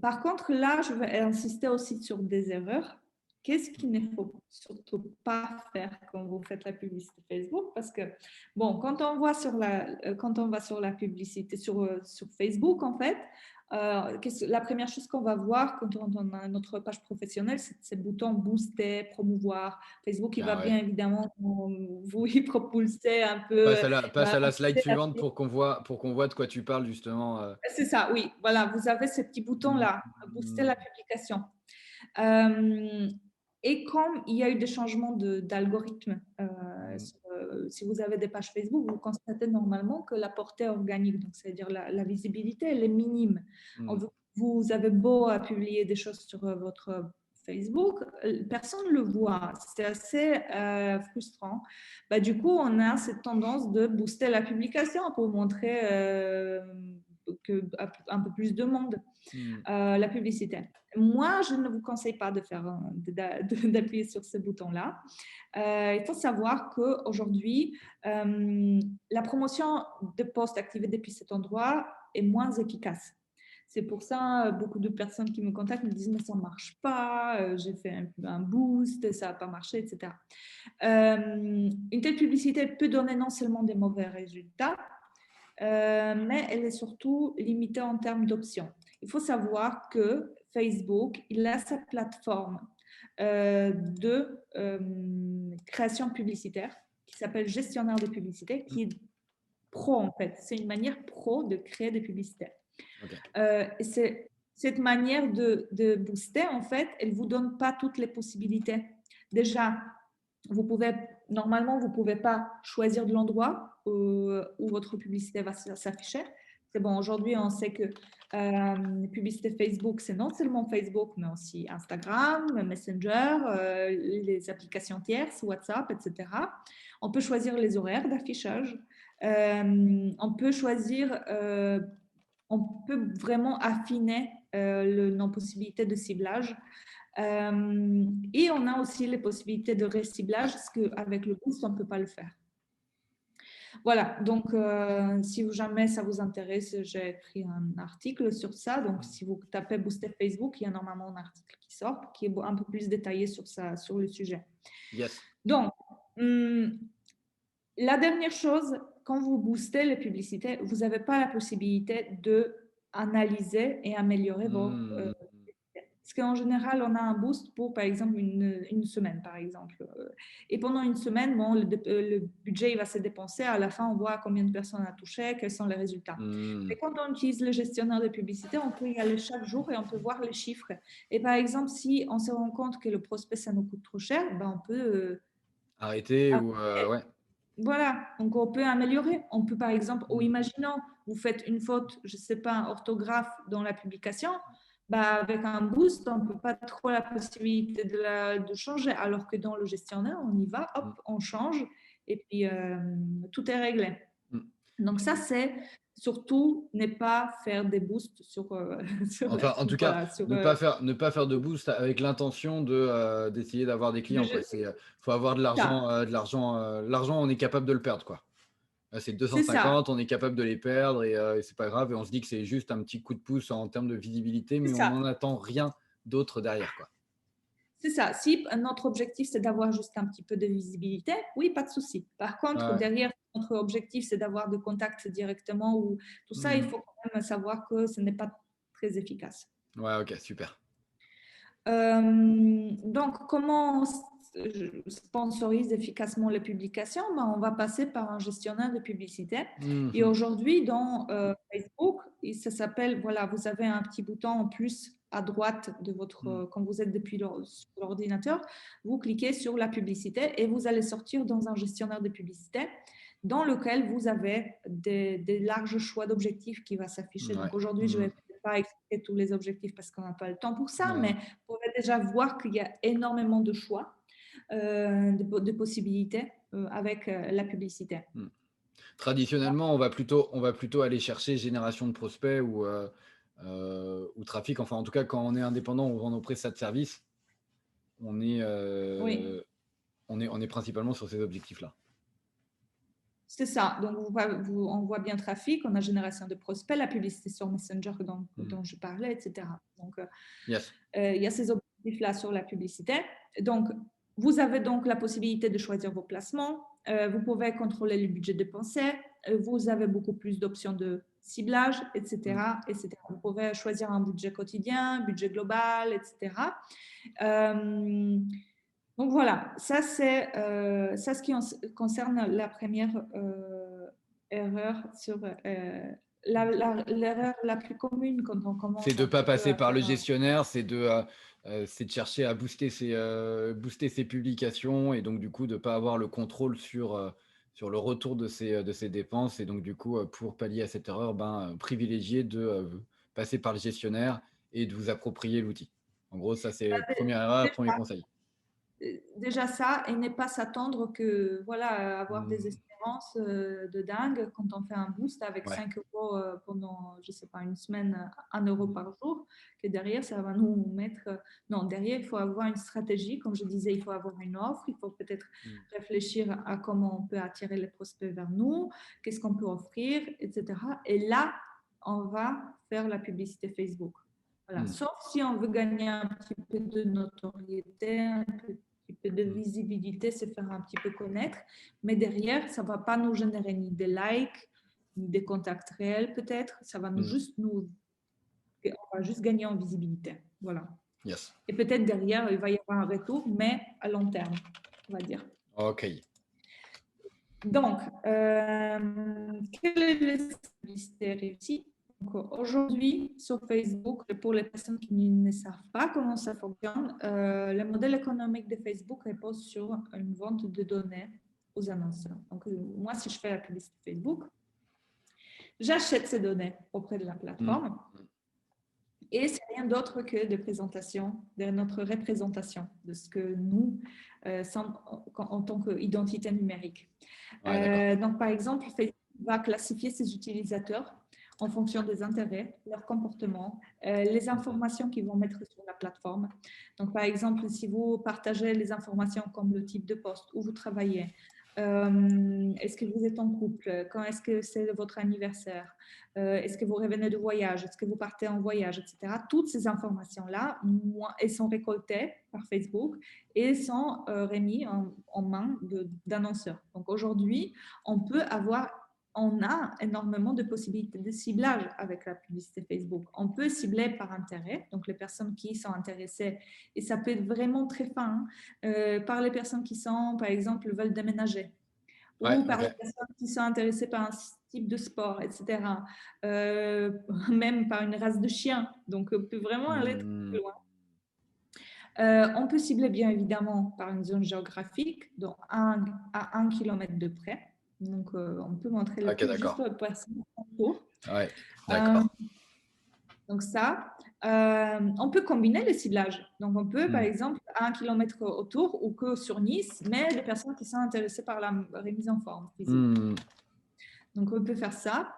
Par contre, là, je vais insister aussi sur des erreurs. Qu'est-ce qu'il ne faut surtout pas faire quand vous faites la publicité Facebook? Parce que, bon, quand on va sur la publicité sur Facebook, en fait, la première chose qu'on va voir quand on a notre page professionnelle, c'est ces boutons booster, promouvoir. Facebook, il va Ah bien ouais. évidemment vous y propulser un peu. Passe à la slide suivante pour qu'on voit de quoi tu parles justement. C'est ça, oui. Voilà, vous avez ces petits boutons-là, booster la Hmm. publication. Euh, et comme il y a eu des changements d'algorithme, Hmm. si vous avez des pages Facebook, vous constatez normalement que la portée organique, donc c'est-à-dire la visibilité, elle est minime. Hmm. Vous avez beau à publier des choses sur votre Facebook, personne ne le voit. C'est assez frustrant. Bah, du coup, on a cette tendance de booster la publication pour montrer un peu plus de monde Hmm. la publicité. Moi, je ne vous conseille pas de faire d'appuyer sur ce bouton-là. Il faut savoir qu'aujourd'hui, la promotion de postes activés depuis cet endroit est moins efficace. C'est pour ça, beaucoup de personnes qui me contactent me disent mais ça ne marche pas, j'ai fait un boost, ça n'a pas marché, etc. Une telle publicité peut donner non seulement des mauvais résultats, mais elle est surtout limitée en termes d'options. Il faut savoir que Facebook, il a sa plateforme de création publicitaire qui s'appelle gestionnaire de publicité, qui est pro en fait. C'est une manière pro de créer des publicités. Ok. Et cette manière de booster, en fait, elle ne vous donne pas toutes les possibilités. Déjà, normalement, vous ne pouvez pas choisir de l'endroit où votre publicité va s'afficher. C'est bon, aujourd'hui, on sait que publicité Facebook, c'est non seulement Facebook, mais aussi Instagram, Messenger, les applications tierces, WhatsApp, etc. On peut choisir les horaires d'affichage. On peut choisir, on peut vraiment affiner nos possibilités de ciblage. Et on a aussi les possibilités de reciblage, parce qu'avec le boost, on ne peut pas le faire. Voilà, donc si jamais ça vous intéresse, j'ai écrit un article sur ça. Donc si vous tapez Booster Facebook, il y a normalement un article qui sort, qui est un peu plus détaillé sur le sujet. Yes. Donc, la dernière chose, quand vous boostez les publicités, vous n'avez pas la possibilité d'analyser et améliorer vos parce qu'en général, on a un boost pour, par exemple, une semaine, par exemple. Et pendant une semaine, bon, le budget il va se dépenser. À la fin, on voit combien de personnes a touché, quels sont les résultats. Hmm. Mais quand on utilise le gestionnaire de publicité, on peut y aller chaque jour et on peut voir les chiffres. Et par exemple, si on se rend compte que le prospect, ça nous coûte trop cher, ben on peut Arrêter ou arrêter. ouais. Voilà, donc on peut améliorer. On peut par exemple, ou Hmm. imaginons, vous faites une faute, je ne sais pas, orthographe dans la publication, bah, avec un boost, on ne peut pas trop la possibilité de changer, alors que dans le gestionnaire, on y va, hop, on change, et puis tout est réglé. Hmm. Donc ça, c'est surtout ne pas faire des boosts Enfin, en tout cas, voilà, sur, ne pas faire de boost avec l'intention d'essayer d'avoir des clients, quoi. Faut avoir de ça. l'argent, l'argent, on est capable de le perdre, quoi. Là, c'est C'est ça, 250, on est capable de les perdre et c'est pas grave. Et on se dit que c'est juste un petit coup de pouce en termes de visibilité, c'est mais on ça. n'en attend rien d'autre derrière, quoi. C'est ça. Si notre objectif, c'est d'avoir juste un petit peu de visibilité, oui, pas de souci. Par contre, Ouais. derrière, notre objectif, c'est d'avoir de contact directement ou tout ça, il Hmm. faut quand même savoir que ce n'est pas très efficace. Ouais, ok, super. Donc, comment on sponsorise efficacement les publications? Ben, on va passer par un gestionnaire de publicité. Et Mhm. aujourd'hui, dans Facebook, ça s'appelle, voilà, vous avez un petit bouton en plus à droite de Hmm. quand vous êtes depuis sur l'ordinateur, vous cliquez sur la publicité et vous allez sortir dans un gestionnaire de publicité dans lequel vous avez des larges choix d'objectifs qui va s'afficher. Ouais. Donc aujourd'hui, je ne Hmm. vais pas expliquer tous les objectifs parce qu'on n'a pas le temps pour ça, mais Ouais. vous pouvez déjà voir qu'il y a énormément de choix, de possibilités avec la publicité. Hmm. Traditionnellement, on va plutôt aller chercher génération de prospects ou trafic. Enfin, en tout cas, quand on est indépendant, on vend nos prestats de services, on est, Oui, on est principalement sur ces objectifs-là. c'est ça. Donc, on voit bien trafic, on a génération de prospects, la publicité sur Messenger dont je parlais, etc. Donc, Yes. il y a ces objectifs-là sur la publicité. Donc, vous avez donc la possibilité de choisir vos placements. Vous pouvez contrôler le budget dépensé. vous avez beaucoup plus d'options de ciblage, etc., etc. Vous pouvez choisir un budget quotidien, budget global, etc. Donc voilà, ça c'est ça ce qui concerne la première erreur sur l'erreur la plus commune quand on commence C'est de un ne pas petit peu passer à par le faire gestionnaire, c'est de chercher à booster ses publications et donc du coup de ne pas avoir le contrôle sur le retour de ses dépenses. Et donc du coup, pour pallier à cette erreur, privilégier de passer par le gestionnaire et de vous approprier l'outil. En gros, ça c'est première erreur, premier conseil. déjà ça et ne pas s'attendre que voilà avoir des Mmh. espérances de dingue quand on fait un boost avec Ouais. 5 euros pendant je sais pas une semaine 1 euro par jour que derrière ça va nous mettre non derrière il faut avoir une stratégie comme je disais il faut avoir une offre il faut peut-être réfléchir à comment on peut attirer les prospects vers nous qu'est-ce qu'on peut offrir etc et là on va faire la publicité Facebook. Voilà. Sauf si on veut gagner un petit peu de notoriété, un petit peu de visibilité, se faire un petit peu connaître. Mais derrière, ça ne va pas nous générer ni des likes, ni des contacts réels peut-être. Ça va on va juste gagner en visibilité. Voilà. Yes. Et peut-être derrière, il va y avoir un retour, mais à long terme, on va dire. OK. Donc, quelle est la publicité réussie? Aujourd'hui, sur Facebook, pour les personnes qui ne savent pas comment ça fonctionne, le modèle économique de Facebook repose sur une vente de données aux annonceurs. Donc, moi, si je fais la publicité Facebook, j'achète ces données auprès de la plateforme et c'est rien d'autre que de notre représentation de ce que nous sommes en tant qu'identité numérique. Ouais, donc, par exemple, Facebook va classifier ses utilisateurs en fonction des intérêts, leur comportement, les informations qu'ils vont mettre sur la plateforme. Donc, par exemple, si vous partagez les informations comme le type de poste où vous travaillez, est-ce que vous êtes en couple, quand est-ce que c'est votre anniversaire, est-ce que vous revenez de voyage, est-ce que vous partez en voyage, etc. Toutes ces informations-là, elles sont récoltées par Facebook et sont remises en main d'annonceurs. Donc aujourd'hui, on a énormément de possibilités de ciblage avec la publicité Facebook. On peut cibler par intérêt, donc les personnes qui sont intéressées, et ça peut être vraiment très fin, par les personnes qui sont, par exemple, veulent déménager, ou par les personnes qui sont intéressées par un type de sport, etc. Même par une race de chien. Donc, on peut vraiment aller très loin. On peut cibler bien évidemment par une zone géographique, donc à 1 kilomètre de près. Donc, on peut montrer le plus juste personne autour. Ouais, d'accord. Donc ça, on peut combiner les ciblages. Donc on peut, par exemple, à 1 kilomètre autour ou que sur Nice, mais des personnes qui sont intéressées par la remise en forme physique. Donc on peut faire ça.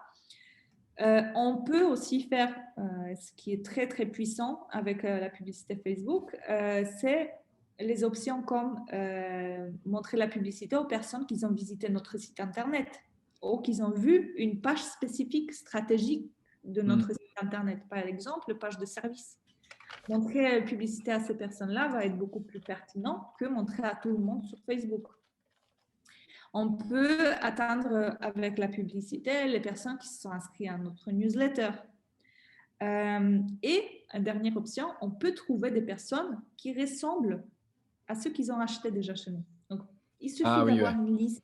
On peut aussi faire, ce qui est très très puissant avec la publicité Facebook, c'est les options comme montrer la publicité aux personnes qui ont visité notre site internet ou qui ont vu une page spécifique stratégique de notre site internet, par exemple, page de service. Montrer la publicité à ces personnes-là va être beaucoup plus pertinent que montrer à tout le monde sur Facebook. On peut atteindre avec la publicité les personnes qui se sont inscrites à notre newsletter. Et, dernière option, on peut trouver des personnes qui ressemblent à ceux qu'ils ont acheté déjà chez nous. Donc, il suffit d'avoir une liste.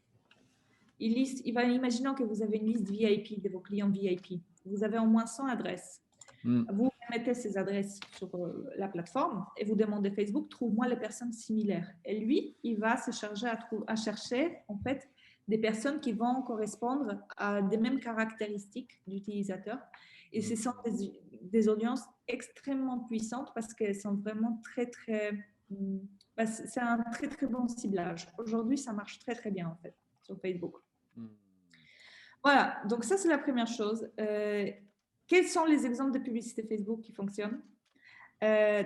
Imaginons que vous avez une liste VIP de vos clients VIP. Vous avez au moins 100 adresses. Vous mettez ces adresses sur la plateforme et vous demandez Facebook, trouve-moi les personnes similaires. Et lui, il va se charger à chercher en fait des personnes qui vont correspondre à des mêmes caractéristiques d'utilisateurs. Et ce sont des audiences extrêmement puissantes parce qu'elles sont vraiment c'est un très très bon ciblage. Aujourd'hui, ça marche très très bien en fait sur Facebook. Voilà, donc ça c'est la première chose. Quels sont les exemples de publicité Facebook qui fonctionnent?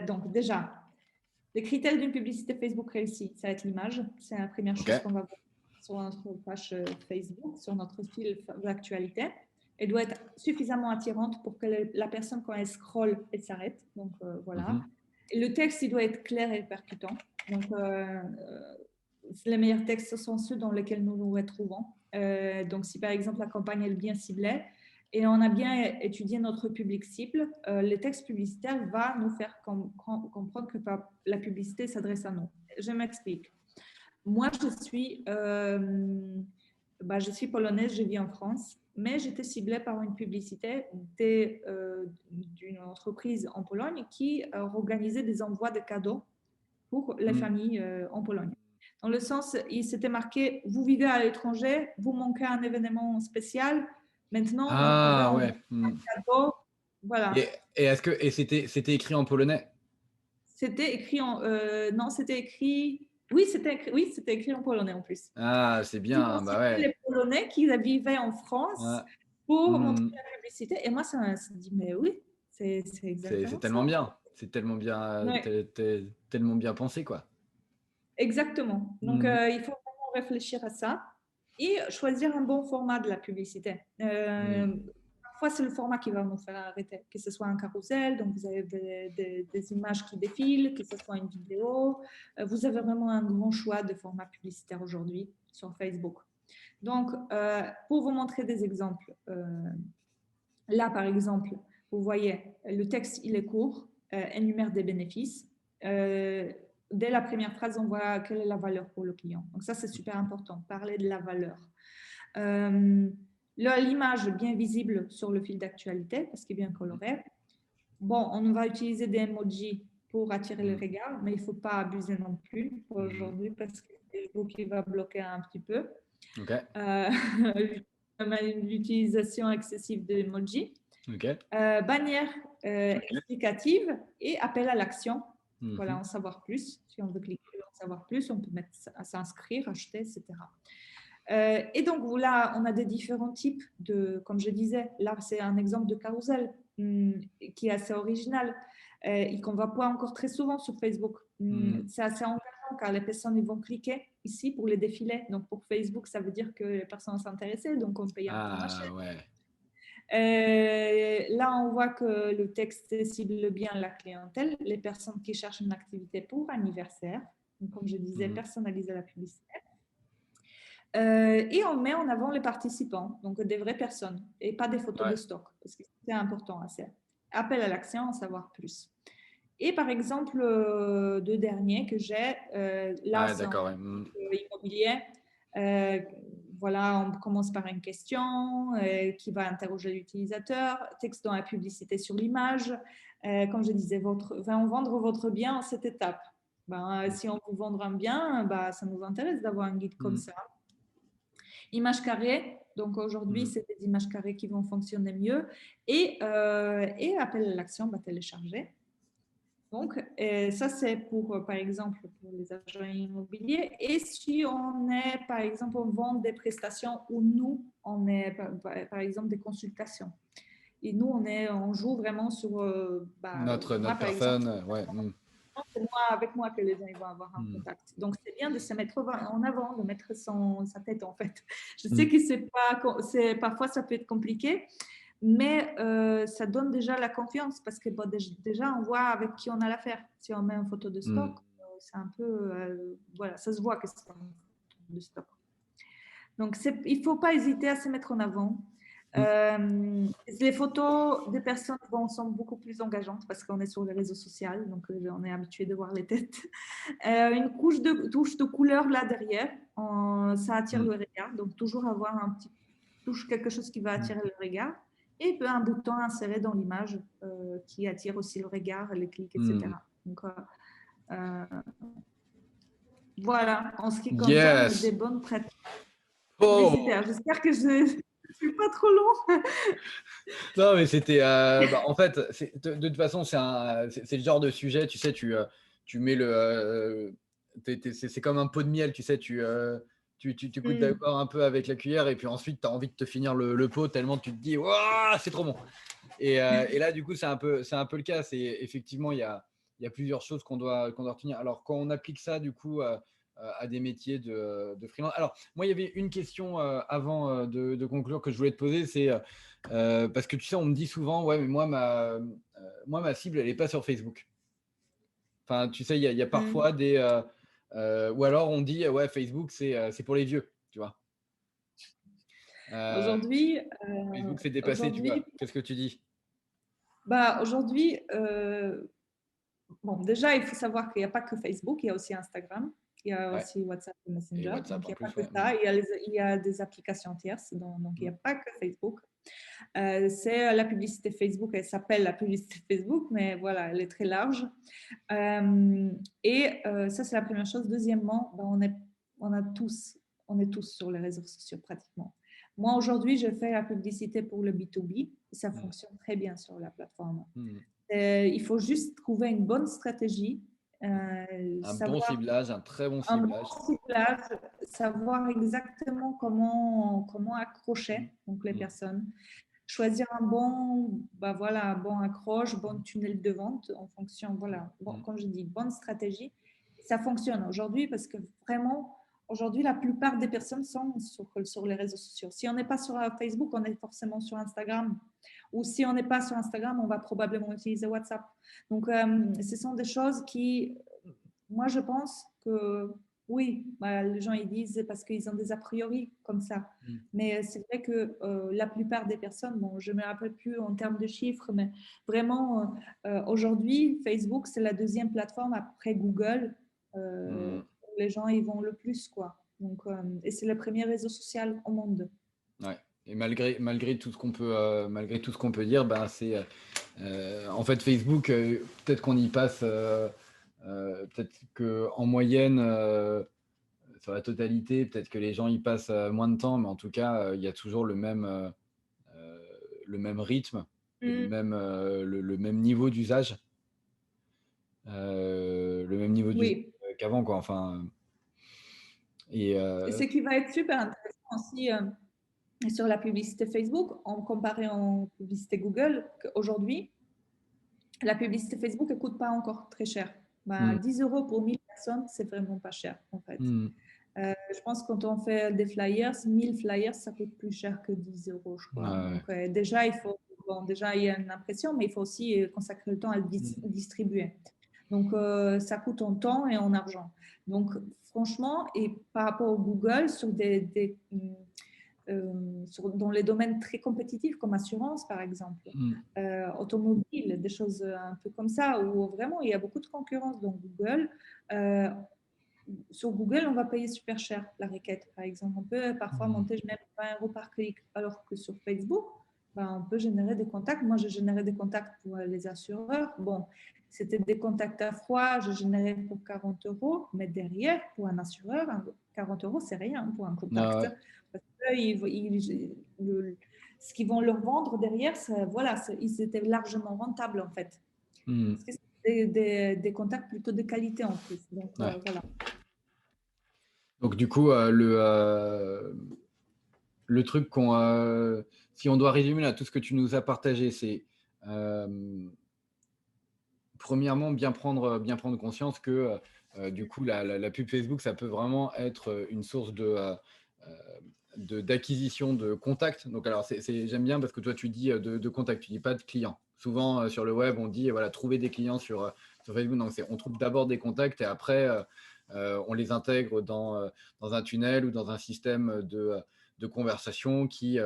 Donc déjà, les critères d'une publicité Facebook réussie, ça va être l'image. C'est la première chose qu'on va voir sur notre page Facebook, sur notre fil d'actualité. Elle doit être suffisamment attirante pour que la personne, quand elle scrolle, elle s'arrête. Donc voilà. Et le texte, il doit être clair et percutant. Donc les meilleurs textes sont ceux dans lesquels nous nous retrouvons. Donc, si par exemple la campagne est bien ciblée et on a bien étudié notre public cible, le texte publicitaire va nous faire comprendre que la publicité s'adresse à nous. Je m'explique. Moi, je suis polonaise, je vis en France, mais j'étais ciblée par une publicité d'une entreprise en Pologne qui organisait des envois de cadeaux pour les familles en Pologne. Dans le sens, il s'était marqué, vous vivez à l'étranger, vous manquez un événement spécial, maintenant vous pouvez envoyer un cadeau. Voilà. Et c'était écrit en polonais? C'était écrit en... non, c'était écrit... Oui, c'était écrit en polonais en plus. Ah, c'est bien, bah ouais. Les Polonais qui vivaient en France pour montrer la publicité. Et moi, ça m'a dit, mais oui, c'est exactement c'est tellement ça. bien. C'est tellement bien, tellement bien pensé, quoi. Exactement. Donc, il faut vraiment réfléchir à ça et choisir un bon format de la publicité. Parfois, c'est le format qui va nous faire arrêter, que ce soit un carrousel, donc vous avez des images qui défilent, que ce soit une vidéo. Vous avez vraiment un grand choix de formats publicitaires aujourd'hui sur Facebook. Donc, pour vous montrer des exemples, là, par exemple, vous voyez, le texte, il est court, énumère des bénéfices. Dès la première phrase, on voit quelle est la valeur pour le client. Donc ça, c'est super important, parler de la valeur. L'image bien visible sur le fil d'actualité, parce qu'il est bien coloré. Bon, on va utiliser des emojis pour attirer le regard, mais il ne faut pas abuser non plus pour aujourd'hui, parce que Facebook il va bloquer un petit peu. L'utilisation excessive de emojis. Bannière explicative et appel à l'action. Voilà, en savoir plus. Si on veut cliquer en savoir plus, on peut mettre à s'inscrire, acheter, etc. Et donc là, on a des différents types de, comme je disais, là c'est un exemple de carrousel qui est assez original et qu'on ne voit pas encore très souvent sur Facebook. C'est assez engageant car les personnes ils vont cliquer ici pour les défilés. Donc pour Facebook, ça veut dire que les personnes sont intéressées, donc on paye un peu moins cher. Là, on voit que le texte cible bien la clientèle, les personnes qui cherchent une activité pour anniversaire. Donc, comme je disais, personnaliser la publicité. Et on met en avant les participants, donc des vraies personnes, et pas des photos de stock, parce que c'est important à faire. Appel à l'action, en savoir plus. Et par exemple, deux derniers que j'ai, là, c'est immobilier. Voilà, on commence par une question qui va interroger l'utilisateur, texte dans la publicité sur l'image. Comme je disais, vendre votre bien en cette étape. Si on veut vendre un bien, ça nous intéresse d'avoir un guide comme ça. Image carrée, donc aujourd'hui, c'est des images carrées qui vont fonctionner mieux. Et appel à l'action, télécharger. Donc, ça, c'est pour, par exemple, pour les agents immobiliers. Et si on est, par exemple, on vend des prestations où nous, on est, par exemple, des consultations. Et nous, on joue vraiment sur notre personne. C'est avec moi que les gens vont avoir un contact. Donc, c'est bien de se mettre en avant, de mettre sa tête, en fait. Je sais que parfois, ça peut être compliqué. Mais ça donne déjà la confiance parce que déjà, on voit avec qui on a l'affaire. Si on met une photo de stock, c'est un peu... voilà, ça se voit que c'est une photo de stock. Donc, il ne faut pas hésiter à se mettre en avant. Les photos des personnes sont beaucoup plus engageantes parce qu'on est sur les réseaux sociaux, donc on est habitué de voir les têtes. Une touche de couleur là derrière, ça attire le regard. Donc, toujours avoir quelque chose qui va attirer le regard. Et un bouton inséré dans l'image qui attire aussi le regard, les clics, etc. Donc, voilà, en ce qui concerne des bonnes pratiques. J'espère que je ne suis pas trop long. Non, mais c'était... en fait, de toute façon, c'est le genre de sujet, tu sais, tu mets le... c'est comme un pot de miel, tu sais, tu goûtes d'abord un peu avec la cuillère et puis ensuite, tu as envie de te finir le pot tellement tu te dis « Waouh, c'est trop bon !» Et là, du coup, c'est un peu le cas. Effectivement, il y a plusieurs choses qu'on doit retenir. Alors, quand on applique ça, du coup, à des métiers de freelance. Alors, moi, il y avait une question avant de conclure que je voulais te poser. C'est parce que tu sais, on me dit souvent, ouais, mais moi, ma cible, elle n'est pas sur Facebook. Enfin, tu sais, il y a parfois des Ou alors on dit ouais, Facebook c'est pour les vieux, tu vois. Euh, Aujourd'hui, Facebook c'est dépassé, tu vois. aujourd'hui, Qu'est-ce que tu dis? aujourd'hui, bon, déjà, il faut savoir qu'il n'y a pas que Facebook, il y a aussi Instagram, il y a Ouais. aussi WhatsApp et Et Messenger. WhatsApp Donc, il en n'y a pas plus, que ouais. ça. Il y a des applications tierces, donc il n'y a Mm. pas que Facebook. C'est la publicité Facebook, elle s'appelle la publicité Facebook, mais voilà, elle est très large. Ça, c'est la première chose. Deuxièmement, ben, on est tous sur les réseaux sociaux pratiquement. Moi, aujourd'hui, je fais la publicité pour le B2B. Ça Mm. fonctionne très bien sur la plateforme. Mm. Il faut juste trouver une bonne stratégie, Un bon savoir ciblage, un très bon un bon ciblage. ciblage, savoir exactement comment Mm. accrocher donc les Mm. personnes, choisir un bon, bah voilà, un bon accroche, bon tunnel de vente en fonction, voilà, bon, Mm. comme je dis, bonne stratégie. Ça fonctionne aujourd'hui parce que vraiment, aujourd'hui, la plupart des personnes sont sur les réseaux sociaux. Si on n'est pas sur Facebook, on est forcément sur Instagram. Ou si on n'est pas sur Instagram, on va probablement utiliser WhatsApp. Donc, ce sont des choses qui, moi, je pense que oui, bah, les gens ils disent parce qu'ils ont des a priori comme ça. Mm. Mais c'est vrai que la plupart des personnes, bon, je ne me rappelle plus en termes de chiffres, mais vraiment, aujourd'hui, Facebook, c'est la deuxième plateforme après Google. Mm. Où les gens ils vont le plus, quoi. Donc, et c'est le premier réseau social au monde. Ouais. Et malgré tout ce qu'on peut, malgré tout ce qu'on peut dire, ben c'est en fait Facebook, peut-être qu'on y passe, peut-être qu'en moyenne, sur la totalité, peut-être que les gens y passent moins de temps, mais en tout cas, il y a toujours le même rythme et le même niveau d'usage, le même niveau d'usage Oui. qu'avant, quoi. Enfin, et Et ce qui va être super intéressant aussi sur la publicité Facebook, en comparant en publicité Google, qu'aujourd'hui, la publicité Facebook ne coûte pas encore très cher. Ben, mm, 10 euros pour 1000 personnes, c'est vraiment pas cher en fait. mm, Je pense que quand on fait des flyers, 1000 flyers, ça coûte plus cher que 10 euros, je crois. ouais, Donc déjà, déjà, il y a une impression, mais il faut aussi consacrer le temps à le mm, distribuer. Donc ça coûte en temps et en argent. Donc franchement, et par rapport au Google, sur dans les domaines très compétitifs comme assurance, par exemple, mm, automobile, des choses un peu comme ça, où vraiment il y a beaucoup de concurrence dans Google. Euh, sur Google, on va payer super cher la requête, par exemple. On peut parfois mm. monter même 20 euros par clic, alors que sur Facebook, ben, on peut générer des contacts. Moi, j'ai généré des contacts pour les assureurs. Bon, c'était des contacts à froid, je générais pour 40 euros, mais derrière, pour un assureur, 40 euros, c'est rien pour un Ah contact. ouais. Parce que ce qu'ils vont leur vendre derrière, voilà, ils étaient largement rentables en fait. Mm, Parce que c'est des contacts plutôt de qualité en plus. Donc ouais. voilà. Donc du coup, le truc si on doit résumer là tout ce que tu nous as partagé, c'est premièrement bien prendre conscience que du coup la pub Facebook, ça peut vraiment être une source d'acquisition de contacts. Donc alors j'aime bien parce que toi tu dis de contacts, tu dis pas de clients. Souvent sur le web on dit voilà trouver des clients sur Facebook. Donc on trouve d'abord des contacts et après on les intègre dans un tunnel ou dans un système de conversation qui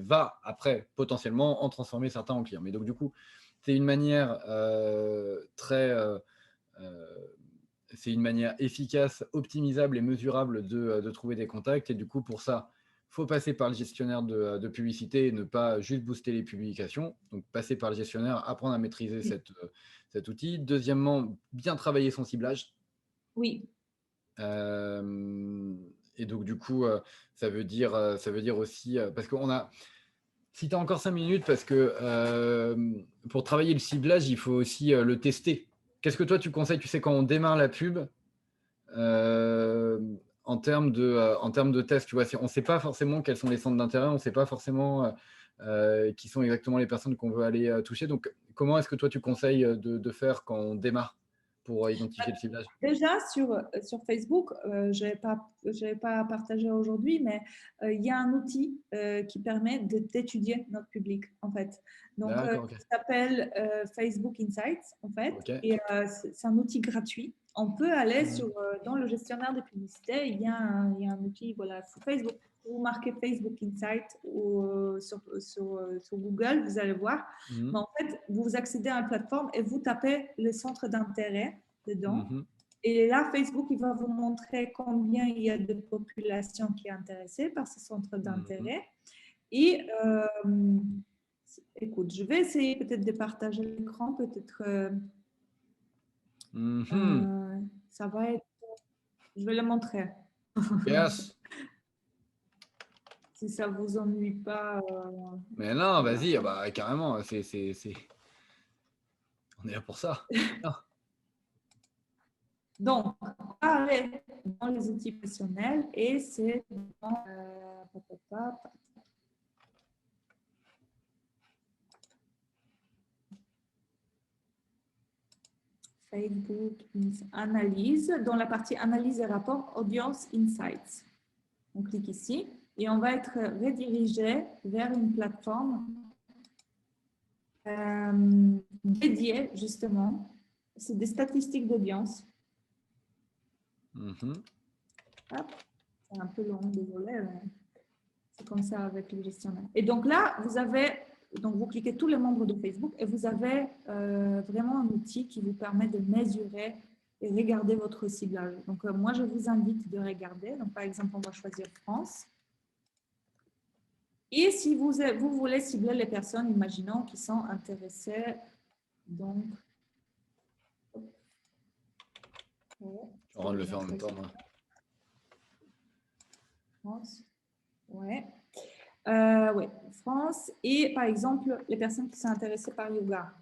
va après potentiellement en transformer certains en clients. Mais donc du coup, c'est une manière c'est une manière efficace, optimisable et mesurable de trouver des contacts. Et du coup, pour ça, il faut passer par le gestionnaire de publicité et ne pas juste booster les publications. Donc, passer par le gestionnaire, apprendre à maîtriser cet outil. Deuxièmement, bien travailler son ciblage. Oui. Et donc, du coup, ça veut dire aussi, parce qu'on a, si tu as encore 5 minutes, parce que pour travailler le ciblage, il faut aussi le tester. Qu'est-ce que toi, tu conseilles, tu sais, quand on démarre la pub, euh, en termes de test, tu vois, on ne sait pas forcément quels sont les centres d'intérêt, on ne sait pas forcément qui sont exactement les personnes qu'on veut aller toucher. Donc, comment est-ce que toi, tu conseilles de faire quand on démarre pour identifier le ciblage? Déjà, sur Facebook, je n'avais pas partagé aujourd'hui, mais il y a un outil qui permet d'étudier notre public, en fait. Donc, D'accord, ok. ça s'appelle Facebook Insights, en fait. Ok. Et c'est un outil gratuit. on peut aller dans le gestionnaire de publicité, il y a un outil, voilà, sur Facebook. Vous marquez Facebook Insight ou sur Google, vous allez voir. Mais en fait, vous accédez à une plateforme et vous tapez le centre d'intérêt dedans. Et là, Facebook, il va vous montrer combien il y a de population qui est intéressée par ce centre d'intérêt. Et écoute, je vais essayer peut-être de partager l'écran, peut-être ça va être... Je vais le montrer. Yes. Si ça ne vous ennuie pas. Mais non, vas-y, bah, carrément, on est là pour ça. Donc, on va aller dans les outils professionnels et c'est dans Facebook Analyse, dans la partie Analyse et rapport Audience Insights. On clique ici et on va être redirigé vers une plateforme dédiée justement. C'est des statistiques d'audience. C'est un peu long, désolé, mais c'est comme ça avec le gestionnaire. Et donc là, vous cliquez tous les membres de Facebook et vous avez vraiment un outil qui vous permet de mesurer et regarder votre ciblage. Donc moi, je vous invite de regarder. Donc par exemple, on va choisir France. Et si vous voulez cibler les personnes, imaginons, qui sont intéressées, donc... On va le faire en même temps. France. Ouais. Ouais, France. Et par exemple, les personnes qui sont intéressées par yoga.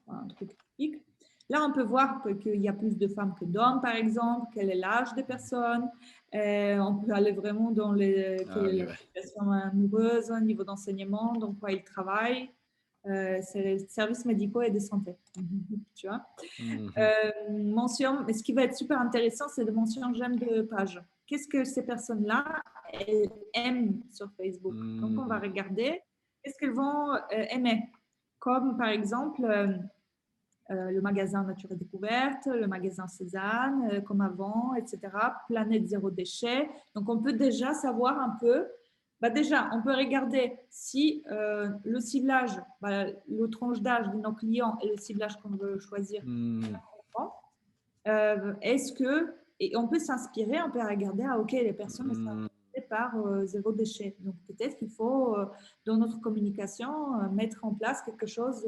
Un truc typique. Là, on peut voir qu'il y a plus de femmes que d'hommes, par exemple, quel est l'âge des personnes. On peut aller vraiment dans quelle est la situation amoureuse, au niveau d'enseignement, dans quoi ils travaillent. C'est les services médicaux et de santé. Tu vois. Mention, mais ce qui va être super intéressant, c'est de mentionner j'aime de page. Qu'est-ce que ces personnes-là aiment sur Facebook? Donc, on va regarder qu'est-ce qu'elles vont aimer. Comme par exemple le magasin Nature et Découverte, le magasin Cézanne, comme avant, etc. Planète Zéro Déchet. Donc, on peut déjà savoir un peu. Déjà, on peut regarder si le ciblage, le tranche d'âge de nos clients et le ciblage qu'on veut choisir. Est-ce que, et on peut s'inspirer, on peut regarder, ok, les personnes sont intéressées par zéro déchet. Donc peut-être qu'il faut, dans notre communication, mettre en place quelque chose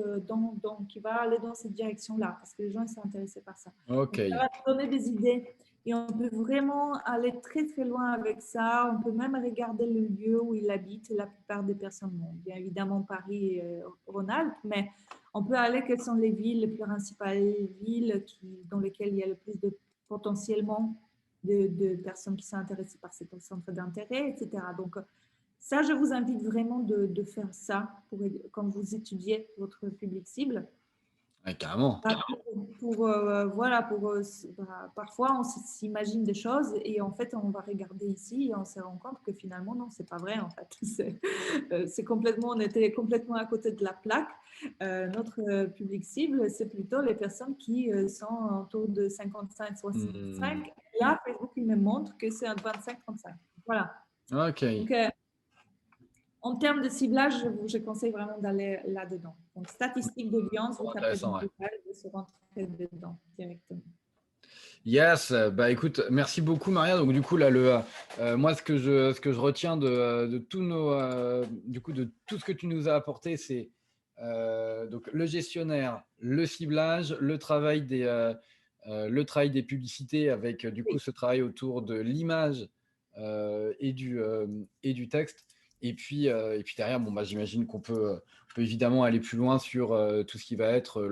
qui va aller dans cette direction-là, parce que les gens sont intéressés par ça. Ok. Donc, ça va donner des idées. Et on peut vraiment aller très, très loin avec ça. On peut même regarder le lieu où il habite. La plupart des personnes, bon, bien évidemment Paris et Rhône-Alpes, mais on peut aller, quelles sont les villes, les principales villes dans lesquelles il y a le plus de potentiellement de personnes qui sont intéressées par ces centres d'intérêt, etc. Donc, ça, je vous invite vraiment de faire ça quand vous étudiez votre public cible. Ouais, carrément. Parfois, on s'imagine des choses et en fait, on va regarder ici et on se rend compte que finalement, non, c'est pas vrai en fait. On était complètement à côté de la plaque. Notre public cible, c'est plutôt les personnes qui sont autour de 55-65. Là, Facebook, il me montre que c'est un 25-35. Voilà. Ok. Donc, en termes de ciblage, je conseille vraiment d'aller là-dedans. Donc, statistiques d'audience, vous tapez dans Google et se rentrer dedans directement. Yes, bah écoute, merci beaucoup Maria. Donc du coup là, moi ce que je retiens de tous de tout ce que tu nous as apporté, c'est donc le gestionnaire, le ciblage, le travail des publicités avec du coup ce travail autour de l'image et du texte. Et puis derrière, j'imagine qu'on peut évidemment aller plus loin sur tout ce qui va être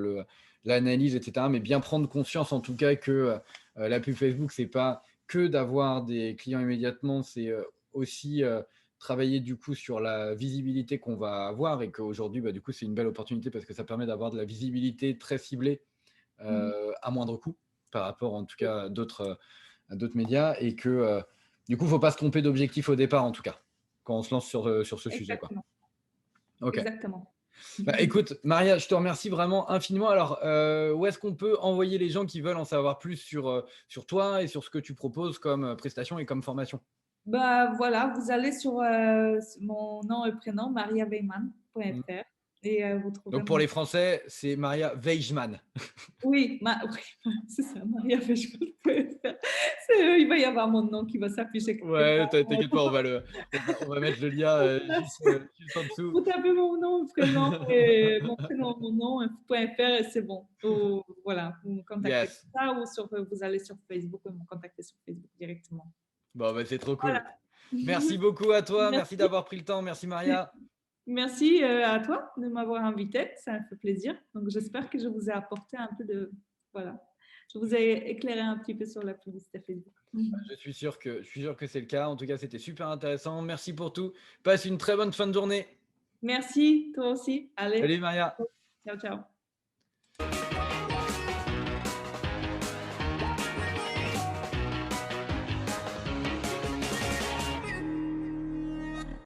l'analyse, etc. Mais bien prendre conscience en tout cas que la pub Facebook, c'est pas que d'avoir des clients immédiatement, c'est aussi travailler du coup sur la visibilité qu'on va avoir et qu'aujourd'hui, du coup, c'est une belle opportunité parce que ça permet d'avoir de la visibilité très ciblée à moindre coût par rapport en tout cas à d'autres médias et que du coup, il ne faut pas se tromper d'objectif au départ en tout cas quand on se lance sur ce sujet. Exactement. Okay. Exactement. Bah, écoute, Maria, je te remercie vraiment infiniment. Alors, où est-ce qu'on peut envoyer les gens qui veulent en savoir plus sur toi et sur ce que tu proposes comme prestation et comme formation? Bah, voilà, vous allez sur mon nom et prénom, Mm. mariaveyman.fr et vous trouvez Donc, pour mon... les Français, c'est Maria Weichmann. Oui, oui, c'est ça, mariaveyman.fr. Il va y avoir mon nom qui va s'afficher quelque Ouais, t'inquiète pas, part. on va mettre le lien juste en dessous. Vous tapez mon nom, mon prénom, mon nom, .fr et c'est bon. Ou, voilà, vous me contactez Yes. comme ça ou vous allez sur Facebook et me contactez sur Facebook directement. Bon, bah, c'est trop Voilà. cool. Merci beaucoup à toi. Merci Merci. d'avoir pris le temps. Merci, Maria. Merci à toi de m'avoir invité, ça me fait plaisir. Donc j'espère que je vous ai apporté un peu de... Voilà, je vous ai éclairé un petit peu sur la publicité Facebook. Je suis sûr que c'est le cas. En tout cas, c'était super intéressant. Merci pour tout. Passe une très bonne fin de journée. Merci, toi aussi. Allez, Salut, Maria. ciao, ciao.